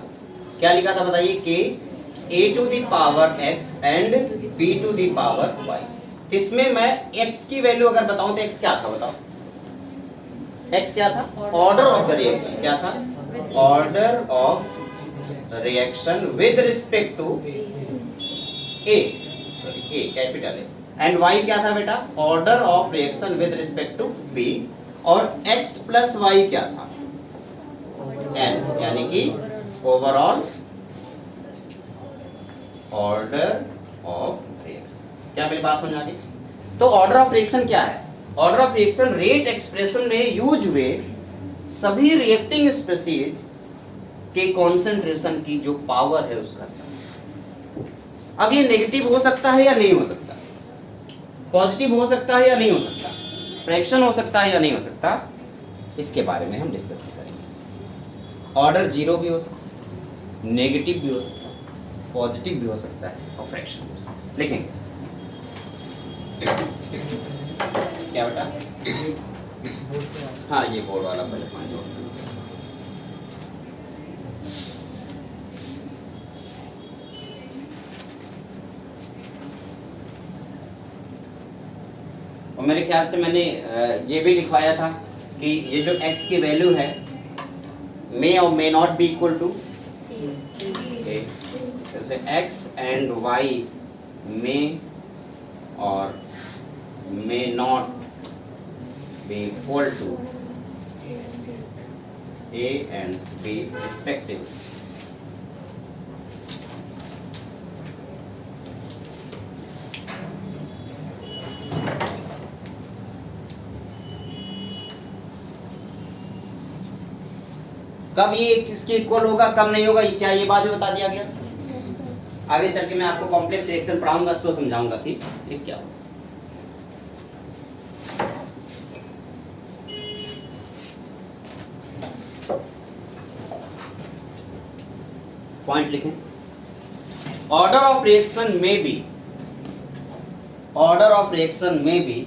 क्या लिखा था बताइए? कि A to the power X and B to the power Y। इसमें मैं X की वैल्यू अगर बताऊं तो X क्या था बताओ? X क्या था? Order of the reaction. क्या था? Order of reaction with respect to A, sorry A capital A, and Y क्या था बेटा? Order of reaction with respect to B, और X प्लस Y क्या था? N, यानी कि ओवरऑल ऑर्डर ऑफ रिएक्शन। क्या मेरी बात समझ आ गई? तो ऑर्डर ऑफ रिएक्शन क्या है? Order of reaction rate expression में यूज हुए सभी रिएक्टिंग स्पीशीज के कॉन्सेंट्रेशन की जो पावर है उसका सम। अब ये नेगेटिव हो सकता है या नहीं हो सकता, पॉजिटिव हो सकता है या नहीं हो सकता, फ्रैक्शन हो सकता है या नहीं हो सकता, इसके बारे में हम डिस्कस करेंगे। ऑर्डर 0 भी हो सकता है, नेगेटिव भी हो सकता है, पॉजिटिव भी हो सकता है और फ्रैक्शन हो सकता है। लिखेंगे क्या बेटा? हाँ ये बोर्ड वाला पहले 5 और मेरे ख्याल से मैंने ये भी लिखवाया था कि ये जो x की वैल्यू है मे और may not be equal to जैसे x एंड y मे और may not be equal to a and b respectively. कब ये किसके इक्वल होगा कब नहीं होगा, क्या ये बात भी बता दिया गया? आगे चल के मैं आपको कॉम्प्लेक्स रिएक्शन पढ़ाऊंगा तो समझाऊंगा कि ये क्या होगा। पॉइंट लिखें। Order of reaction may be, order of reaction may be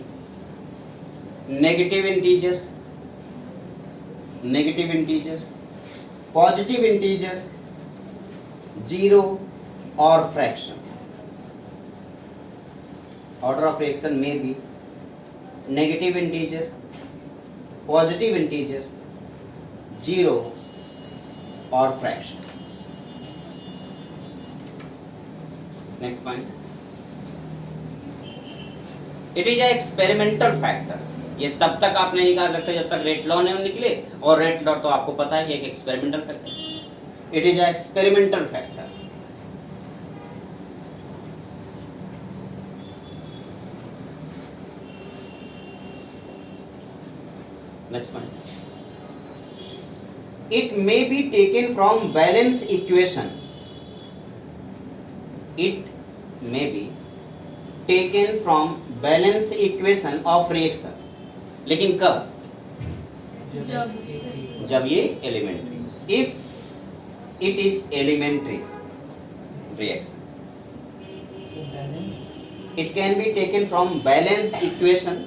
negative integer, negative integer, positive integer, 0 और fraction. Order of reaction may be negative integer, positive integer, 0 और fraction. Next point, it is a experimental factor. ये तब तक आप नहीं निकाल सकते जब तक रेट लॉ नहीं निकले, और रेट लॉ तो आपको पता है कि एक experimental factor. It is a experimental factor. Next point, it may be taken from balance equation, it may be taken from balance equation of reaction. लेकिन कब? जब ये elementary, if it is elementary reaction, it can be taken from balanced equation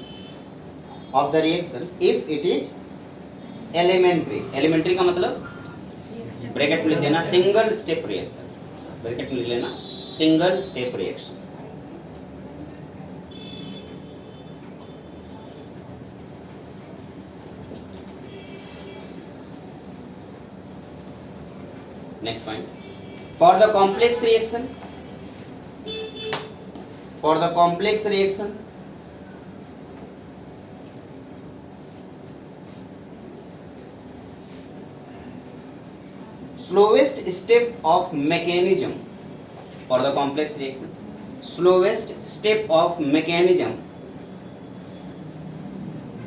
of the reaction if it is elementary। elementary का मतलब ब्रैकेट में लिख देना सिंगल स्टेप रिएक्शन, ब्रैकेट में लिख लेना single step reaction. Next point, for the complex reaction, for the complex reaction, slowest step of mechanism, for the complex reaction, slowest step of mechanism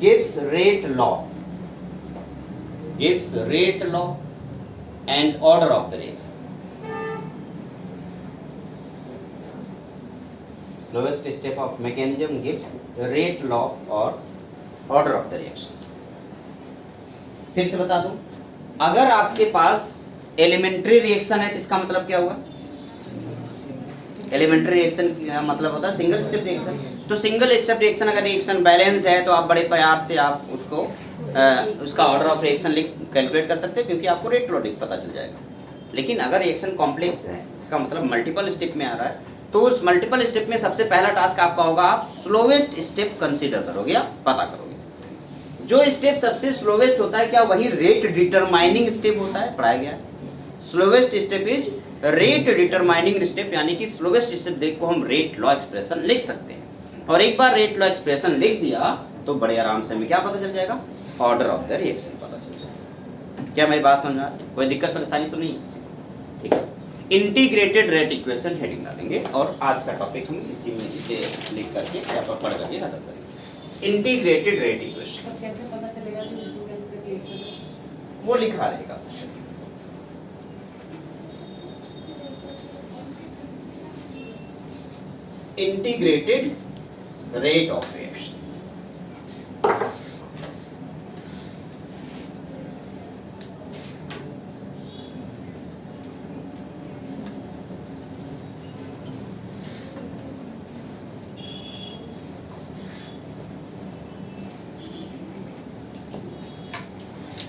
gives rate law, gives rate law and order of the reaction। Lowest step of mechanism gives rate law और ऑर्डर ऑफ द रिएक्शन। फिर से बता दूं, अगर आपके पास एलिमेंट्री रिएक्शन है तो इसका मतलब क्या हुआ? एलिमेंट्री रिएक्शन का मतलब होता है सिंगल स्टेप रिएक्शन। तो सिंगल स्टेप रिएक्शन अगर रिएक्शन बैलेंस्ड है तो आप बड़े प्यार से आप उसको उसका ऑर्डर ऑफ रिएक्शन कैलकुलेट कर सकते हैं, क्योंकि आपको रेट लॉ पता चल जाएगा। लेकिन अगर रिएक्शन कॉम्प्लेक्स है, इसका मतलब मल्टीपल स्टेप में आ रहा है, तो उस मल्टीपल स्टेप में सबसे पहला टास्क आपका होगा, आप स्लोवेस्ट स्टेप कंसीडर करोगे या पता करोगे। जो स्टेप सबसे स्लोवेस्ट होता है, क्या वही रेट डिटरमाइनिंग स्टेप होता है? पढ़ाया गया slowest step is rate determining step, यानी कि स्लोवेस्ट स्टेप देख को हम रेट लॉ एक्सप्रेशन लिख सकते हैं। और एक बार रेट लॉ एक्सप्रेशन लिख दिया तो बड़े आराम से हमें क्या पता चल जाएगा? ऑर्डर ऑफ द रिएक्शन पता चल जाएगा। क्या मेरी बात समझ? कोई दिक्कत परेशानी तो नहीं? ठीक है। इंटीग्रेटेड रेट इक्वेशन हेडिंग डालेंगे और आज का टॉपिक हम इसी में इसे लिख करके या पढ़ करके खत्म करेंगे। इंटीग्रेटेड रेट इक्वेशन अब कैसे पता चलेगा कि इसमें इसका रिएक्शन है? वो लिखा रहेगा question. Integrated rate of reaction.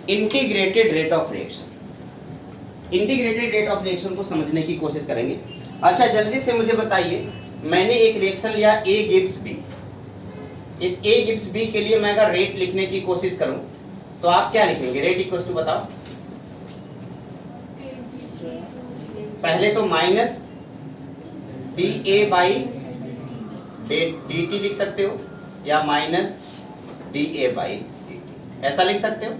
Integrated rate of reaction. Integrated rate of reaction को समझने की कोशिश करेंगे। अच्छा, जल्दी से मुझे बताइए, मैंने एक रिएक्शन लिया A गिव्स B। इस A गिव्स B के लिए मैं अगर रेट लिखने की कोशिश करूं तो आप क्या लिखेंगे? रेट इक्वल टू बताओ। पहले तो माइनस dA बाई dt लिख सकते हो, या माइनस dA बाई dt, ऐसा लिख सकते हो।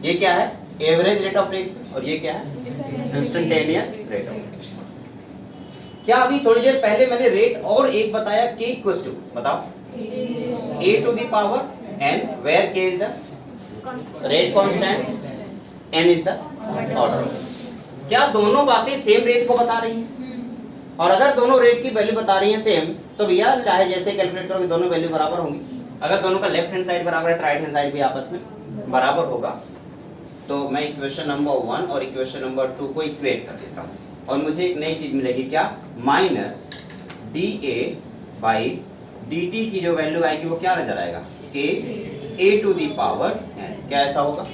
ये क्या है? एवरेज रेट ऑफ रिएक्शन, और ये क्या है? Instantaneous rate of reaction. क्या अभी थोड़ी देर पहले मैंने रेट और एक बताया, K इक्वल टू बताओ A to the power n, where K is the rate constant, n is the order. क्या दोनों बातें सेम रेट को बता रही हैं? और अगर दोनों रेट की वैल्यू बता रही हैं सेम, तो भैया चाहे जैसे कैलकुलेट करोगे दोनों वैल्यू बराबर होंगी। अगर दोनों का लेफ्ट हैंड साइड बराबर है तो राइट हैंड साइड भी आपस में बराबर होगा। तो मैं इक्वेशन नंबर 1 और इक्वेशन नंबर 2 को इक्वेट कर देता हूँ और मुझे एक नई चीज मिलेगी, क्या? माइनस dA बाई dt की जो वैल्यू आएगी वो क्या नजर आएगा? K A to the power n। क्या ऐसा होगा?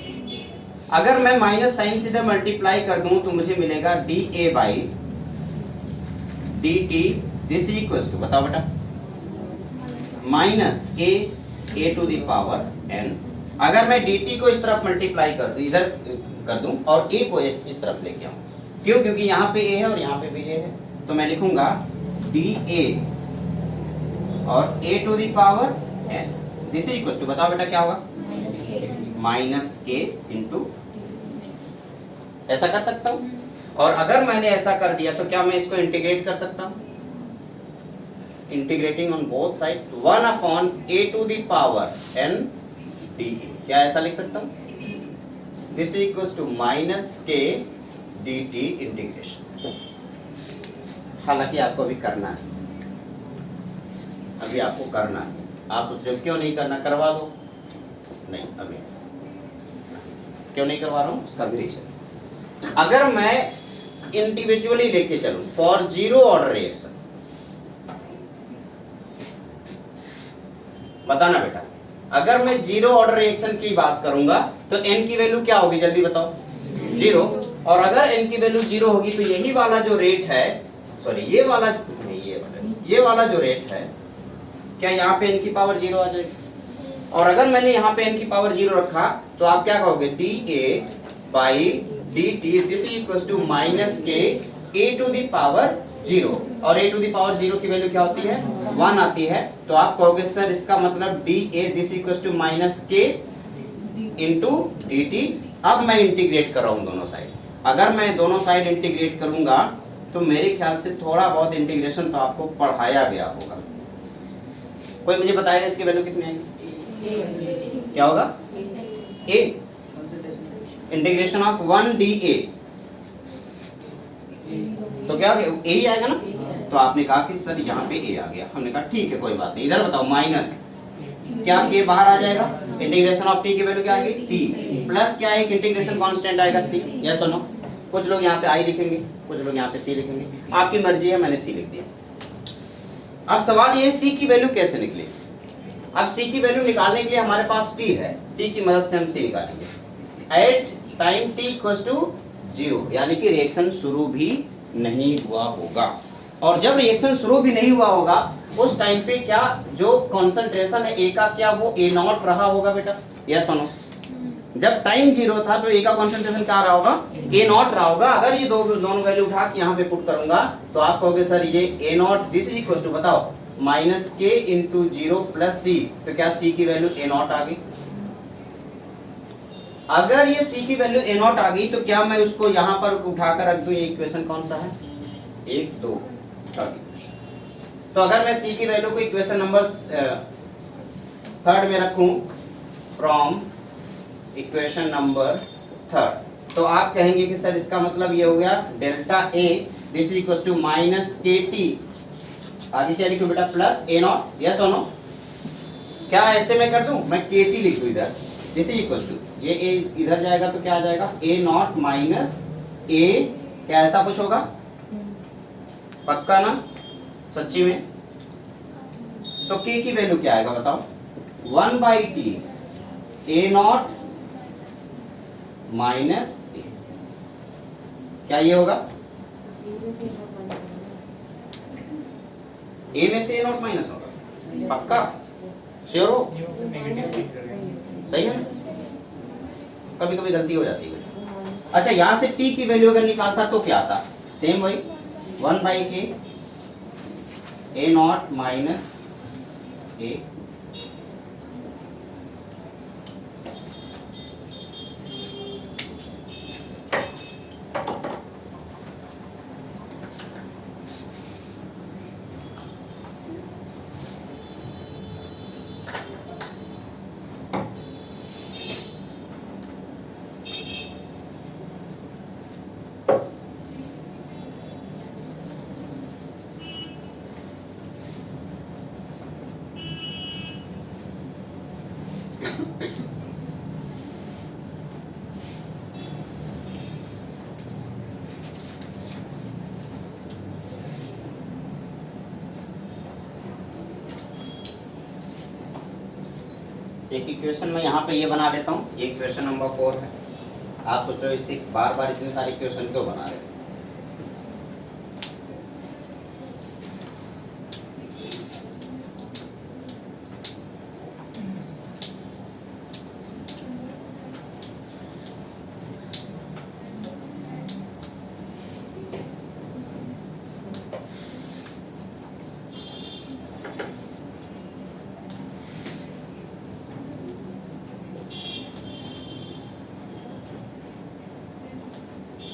अगर मैं माइनस साइन सीधे मल्टीप्लाई कर दूं तो मुझे मिलेगा dA by dt, this equals to बताओ बेटा minus K A to the power n। अगर मैं dt को इस तरफ मल्टीप्लाई कर दूं, इधर कर दूं, और a को इस तरफ लेके आऊं, क्यों? क्योंकि यहाँ पे a है और यहाँ पे भी a है, तो मैं लिखूंगा dA और a to the power n, this equal to बताओ बेटा क्या होगा? माइनस k इंटू, ऐसा कर सकता हूं। और अगर मैंने ऐसा कर दिया तो क्या मैं इसको इंटीग्रेट कर सकता हूं? Integrating on both side, 1 upon a to the power n dA, क्या ऐसा लिख सकता हूं? This equals to minus k dt integration. हालांकि आपको अभी करना है, अभी आपको करना है। आप सोच रहे हो क्यों नहीं करना, करवा दो। नहीं, अभी क्यों नहीं करवा रहा हूं उसका भी रीजन। अगर मैं इंडिविजुअली लेके चलूं फॉर जीरो ऑर्डर रिएक्शन, बताना बेटा, अगर मैं जीरो ऑर्डर रिएक्शन की बात करूंगा तो n की वैल्यू क्या होगी? जल्दी बताओ, 0। और अगर n की वैल्यू 0 होगी तो यही वाला जो रेट है, सॉरी ये वाला नहीं, ये वाला जो रेट है, क्या यहाँ पे n की पावर 0 आ जाएगी? और अगर मैंने यहाँ पे n की पावर 0 रखा तो आप क्या कहोगे? dA by dt, this is equal to minus k A to the power 0, और a टू दी पावर 0 की वैल्यू क्या होती है? 1 आती है। तो आप कहोगे सर इसका मतलब dA this equal to minus k into dt। अब मैं इंटीग्रेट कर रहा हूँ दोनों साइड। अगर मैं दोनों साइड इंटीग्रेट करूंगा तो मेरे ख्याल से थोड़ा बहुत इंटीग्रेशन तो आपको पढ़ाया गया होगा। कोई मुझे बताएगा इसकी वैल्यू कितनी आएगी? क्या होगा? a इंटीग्रेशन ऑफ 1 dA, तो क्या होगा? यही आएगा ना। तो आपने कहा कि सर यहाँ पे ए आ गया, हमने कहा ठीक है कोई बात नहीं। इधर बताओ माइनस क्या के बाहर आ जाएगा, इंटीग्रेशन ऑफ टी की वैल्यू क्या आएगी टी, प्लस क्या है इंटीग्रेशन कांस्टेंट आएगा सी, या सुनो कुछ लोग यहाँ पे आई लिखेंगे, कुछ लोग यहाँ पे सी लिखेंगे, आपकी मर्जी है, मैंने सी लिख दिया। अब सवाल ये है सी की वैल्यू कैसे निकले। अब सी की वैल्यू निकालने के लिए हमारे पास टी है, टी की मदद से हम सी निकालेंगे। At time T equals to 0, यानी कि रिएक्शन शुरू भी नहीं हुआ होगा, और जब रिएक्शन शुरू भी नहीं हुआ होगा उस टाइम पे क्या जो कॉन्सेंट्रेशन है ए का क्या वो ए नॉट रहा होगा बेटा, या सुनो जब टाइम 0 था तो ए का कॉन्सेंट्रेशन क्या रहा होगा ए नॉट रहा होगा। अगर ये दोनों वैल्यू उठा के यहाँ पे पुट करूंगा तो आप कहोगे सर ये A naught this is equal to बताओ minus k into 0 plus C, तो क्या सी की वैल्यू ए नॉट आ गई। अगर ये सी की वैल्यू ए नॉट आ गई तो क्या मैं उसको यहाँ पर उठाकर रख दूं, ये इक्वेशन कौन सा है 1 2 तो अगर मैं सी की वैल्यू को इक्वेशन नंबर 3 में रखूं फ्रॉम इक्वेशन नंबर 3, तो आप कहेंगे कि सर इसका मतलब ये हो गया delta A this equals to minus K T, आगे क्या लिखूं बेटा प्लस ए नॉट, यस और नो। क्या ऐसे मैं कर दूं, मैं के टी लिख दूं इधर, दिस इक्वल्स टू ये ए इधर जाएगा तो क्या आ जाएगा ए नॉट माइनस ए, क्या ऐसा कुछ होगा पक्का ना सच्ची में। तो के की वैल्यू क्या आएगा बताओ 1/t ए नॉट माइनस ए, क्या ये होगा ए में से ए नॉट माइनस होगा पक्का श्योर हो, सही है। कभी कभी गलती हो जाती है। अच्छा यहां से t की वैल्यू अगर निकालता तो क्या आता, सेम वही 1/k ए नॉट माइनस ए, एक इक्वेशन में यहाँ पे ये बना देता हूँ, ये इक्वेशन नंबर 4 है। आप सोच रहे हो इससे बार बार इतने सारे इक्वेशन क्यों बना रहे हो।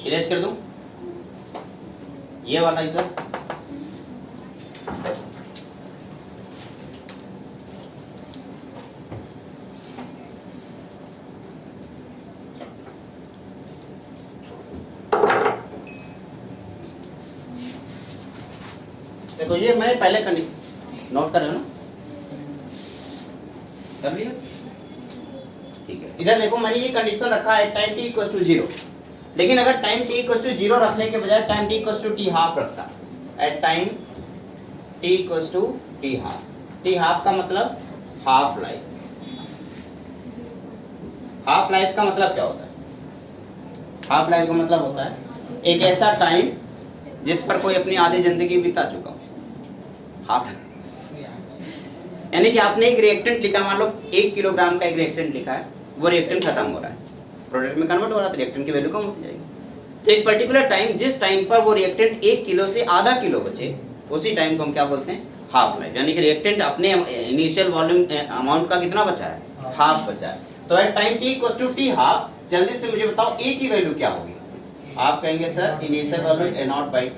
इरेज कर दूं ये वाला इधर, देखो ये मैंने पहले नोट कर रहे हो ना, कर लिया ठीक है। इधर देखो मैंने ये कंडीशन रखा है टाइम t इक्वल्स टू 0, लेकिन अगर टाइम t इक्वल्स टू 0 रखने के बजाय time t equals to t half रखता, at time t equals to t half, t half का मतलब हाफ लाइफ। हाफ लाइफ का मतलब क्या होता है, हाफ लाइफ का मतलब होता है एक ऐसा टाइम जिस पर कोई अपनी आधी जिंदगी बिता चुका हो। हाफ यानी कि आपने एक रिएक्टेंट लिखा, मान लो 1 किलोग्राम का एक रिएक्टेंट लिखा है, वो रिएक्टेंट खत्म हो रहा है, प्रोडक्ट में कन्वर्ट हो रहा है, तो रिएक्टेंट की वैल्यू कम होती जाएगी। तो एक पर्टिकुलर टाइम जिस टाइम पर वो रिएक्टेंट 1 किलो से आधा किलो बचे, उसी टाइम को हम क्या बोलते हैं हाफ लाइफ। यानी कि रिएक्टेंट अपने इनिशियल वॉल्यूम अमाउंट का कितना बचा है, हाफ बचा है। तो at time t equals to t half, जल्दी से मुझे बताओ a की वैल्यू क्या होगी। आप कहेंगे सर इनिशियल वॉल्यूम a0/2।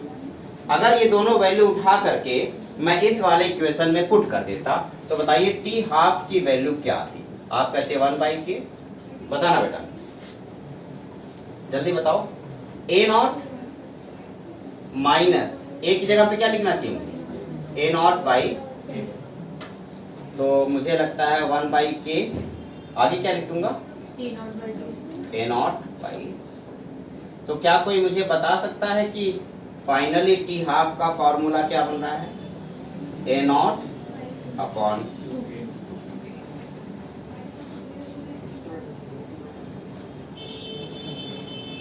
अगर ये दोनों वैल्यू उठा करके मैं इस वाले इक्वेशन में पुट कर देता तो बताइए t हाफ की वैल्यू क्या आती। आप कहते 1/k, बताना बेटा जल्दी बताओ। a0 माइनस ए की जगह पे क्या लिखना चाहिए मुझे? ए नॉट बाई, तो मुझे लगता है 1 बाई के, आगे क्या लिख दूंगा? A naught by 2। A naught by, तो क्या कोई मुझे बता सकता है कि फाइनली टी हाफ का फॉर्मूला क्या बन रहा है? ए नॉट अपॉन,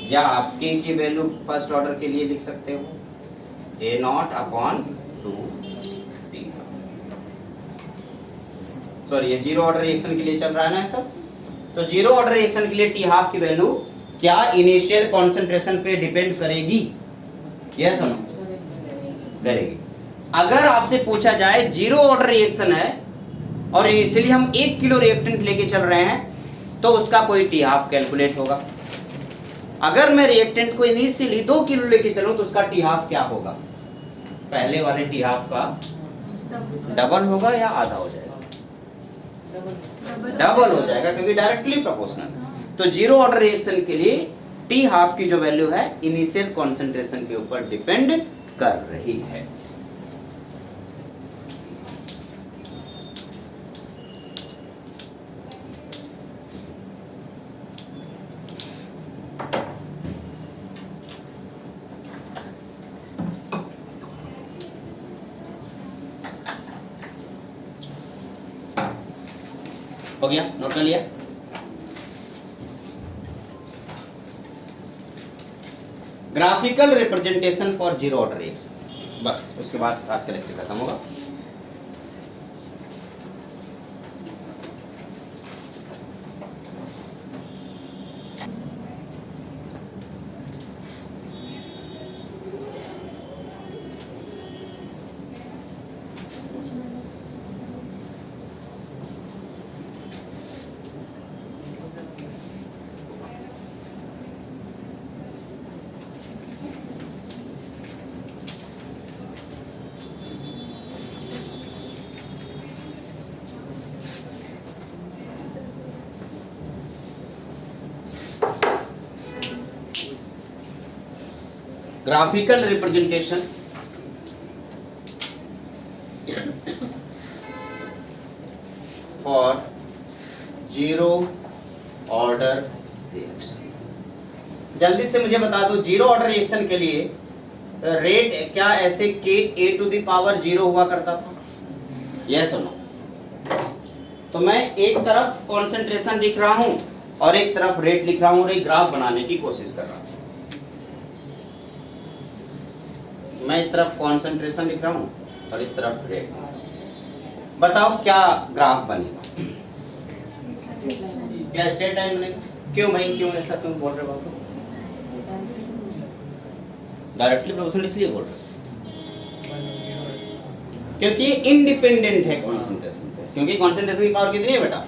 या आप के की वैल्यू फर्स्ट ऑर्डर के लिए लिख सकते हो, ए नॉट अपॉन 2 टी। सॉरी, ये जीरो ऑर्डर रिएक्शन के लिए चल रहा है ना सब। तो जीरो ऑर्डर रिएक्शन के लिए टी हाफ की वैल्यू क्या इनिशियल कॉन्सेंट्रेशन पे डिपेंड करेगी? यस और नो? करेगी। अगर आपसे पूछा जाए जीरो ऑर्डर रिएक्शन है और इनिशियली हम 1 किलो रिएक्टेंट लेके चल रहे हैं, तो उसका कोई टी हाफ कैलकुलेट होगा। अगर मैं रिएक्टेंट को इनिशियली 2 किलो लेके चलूं तो उसका टी हाफ क्या होगा? पहले वाले टी हाफ का डबल होगा या आधा हो जाएगा? डबल हो जाएगा, क्योंकि डायरेक्टली प्रोपोर्शनल। तो जीरो ऑर्डर रिएक्शन के लिए टी हाफ की जो वैल्यू है इनिशियल कॉन्सेंट्रेशन के ऊपर डिपेंड कर रही है। हो गया? नोट कर लिया? Graphical representation for zero order reaction, बस उसके बाद आज का लेक्चर खत्म होगा। Graphical representation for zero order reaction. जल्दी से मुझे बता दो, जीरो ऑर्डर रिएक्शन के लिए रेट क्या ऐसे के ए टू द पावर 0 हुआ करता था? यस और नो? तो मैं एक तरफ कॉन्सेंट्रेशन लिख रहा हूं और एक तरफ रेट लिख रहा हूं और एक ग्राफ बनाने की कोशिश कर रहा हूं। मैं इस तरफ कॉन्सेंट्रेशन लिख रहा हूं और इस तरफ रेट। बताओ क्या ग्राफ बनेगा? क्या स्ट्रेट लाइन बनेगा? क्यों भाई, क्यों ऐसा क्यों बोल रहे हो आप? डायरेक्टली प्रोपोर्शनल इसलिए बोल रहे क्योंकि इंडिपेंडेंट है कॉन्सेंट्रेशन पे। क्योंकि कॉन्सेंट्रेशन की पावर कितनी है बेटा?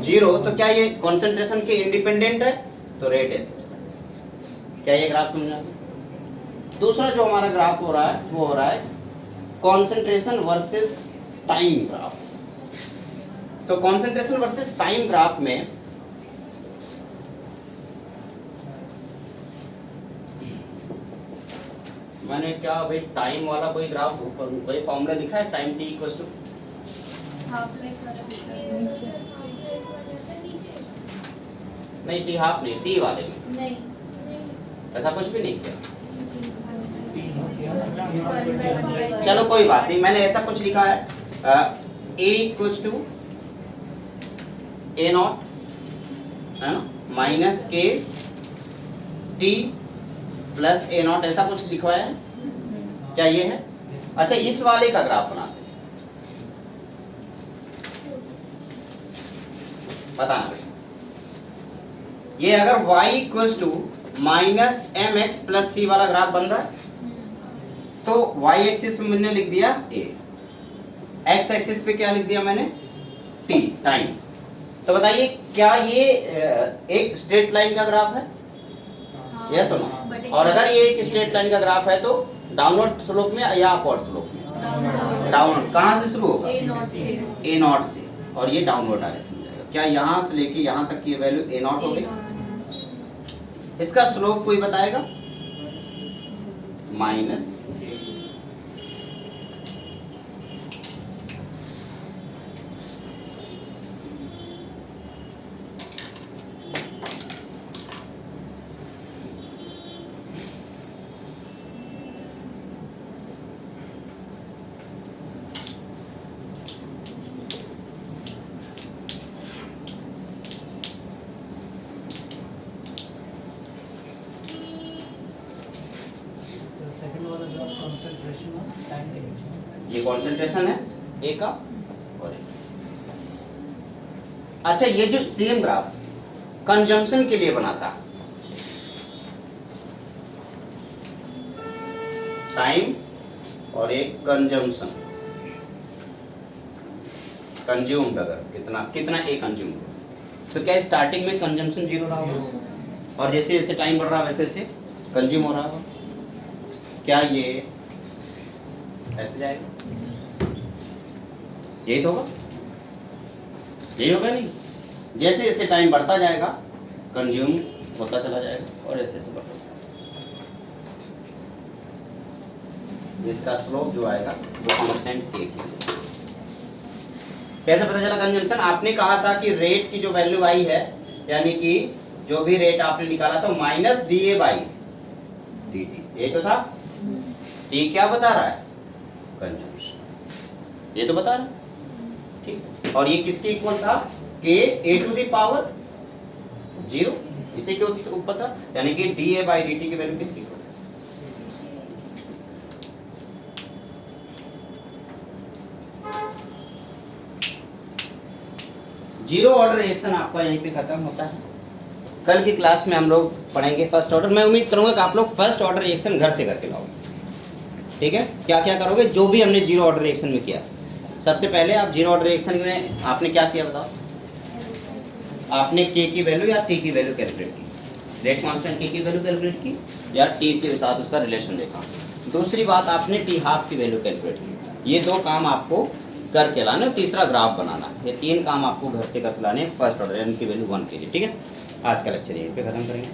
0। तो क्या ये कॉन्सेंट्रेशन के इंडिपेंडेंट है? तो रेट ऐसे। क्या ये ग्राफ समझ आ गया? दूसरा जो हमारा ग्राफ हो रहा है वो हो रहा है कॉन्सेंट्रेशन वर्सेस टाइम ग्राफ। तो कॉन्सेंट्रेशन वर्सेस टाइम ग्राफ में मैंने क्या भाई टाइम वाला कोई ग्राफ कोई फॉर्मूला लिखा है? Time T equals to half life वाला नहीं, टी हाफ नहीं, टी वाले में नहीं, ऐसा कुछ भी नहीं किया। चलो कोई बात नहीं, मैंने ऐसा कुछ लिखा है ए इक्वल्स टू ए नॉट, है ना, minus K T plus A not, ऐसा कुछ लिखवाया है क्या? ये है। अच्छा, इस वाले का ग्राफ बनाते हैं, बताना। ये अगर y equals to minus M X plus C वाला ग्राफ बन रहा है तो y एक्सिस पे मैंने लिख दिया a, x एक्सिस पे क्या लिख दिया मैंने? t, time. तो बताइए क्या ये एक स्ट्रेट लाइन का ग्राफ है? यस और नो? और अगर ये एक स्ट्रेट लाइन का ग्राफ है तो डाउनवर्ड स्लोप में या अपवर्ड स्लोप में? डाउनवर्ड। कहाँ से शुरू होगा? ए नॉट से, और ये डाउनवर्ड डायरेक्शन में जाएगा। क्या यहाँ से लेके यहाँ तक की वैल्यू ए नॉट हो गई? इसका स्लोप कोई बताएगा? माइनस ये कॉन्सेंट्रेशन है ए का और ए। अच्छा, ये जो सेम ग्राफ कंजम्पशन के लिए बनाता, टाइम और एक कंजम्पशन, कंज्यूम्ड, अगर कितना कितना ए कंज्यूम, तो क्या स्टार्टिंग में कंजम्पशन 0 रहा होगा और जैसे जैसे टाइम बढ़ रहा है वैसे वैसे कंज्यूम हो रहा होगा? क्या ये ऐसे जाएगा? यही तो होगा, यही होगा नहीं? जैसे जैसे टाइम बढ़ता जाएगा कंज्यूम होता चला जाएगा और ऐसे ऐसे बढ़ता जाएगा। इसका स्लोप जो आएगा वो कांस्टेंट के की। कैसे पता चला कंजम्पशन? आपने कहा था कि रेट की जो वैल्यू आई है, यानी कि जो भी रेट आपने निकाला था माइनस DA बाई DT, ये तो था। T क्या बता रहा है? कंजम्पशन, ये तो बता रहा है, ठीक। और ये किसके इक्वल था? K A to the power 0, इसी के ऊपर था, यानी कि DA बाई DT की वैल्यू किसकी इक्वल? जीरो ऑर्डर रिएक्शन आपका यहीं पे खत्म होता है। कल की क्लास में हम लोग पढ़ेंगे फर्स्ट ऑर्डर। मैं उम्मीद करूंगा कि आप लोग फर्स्ट ऑर्डर रिएक्शन घर से करके लाओगे, ठीक है? क्या क्या करोगे जो भी हमने जीरो ऑर्डर रिएक्शन में किया। सबसे पहले आप जीरो ऑर्डर रिएक्शन में आपने क्या किया बताओ? आपने के की वैल्यू या टी की वैल्यू कैलकुलेट की, रेट कांस्टेंट के की वैल्यू कैलकुलेट की या टी के साथ उसका रिलेशन देखा। दूसरी बात, आपने टी हाफ की वैल्यू कैलकुलेट की। ये दो काम आपको करके लाने, और तीसरा ग्राफ बनाना। ये तीन काम आपको घर से करके लाने फर्स्ट ऑर्डर यानी की वैल्यू 1 के लिए, ठीक है? आज का लेक्चर यहीं पे खत्म करेंगे।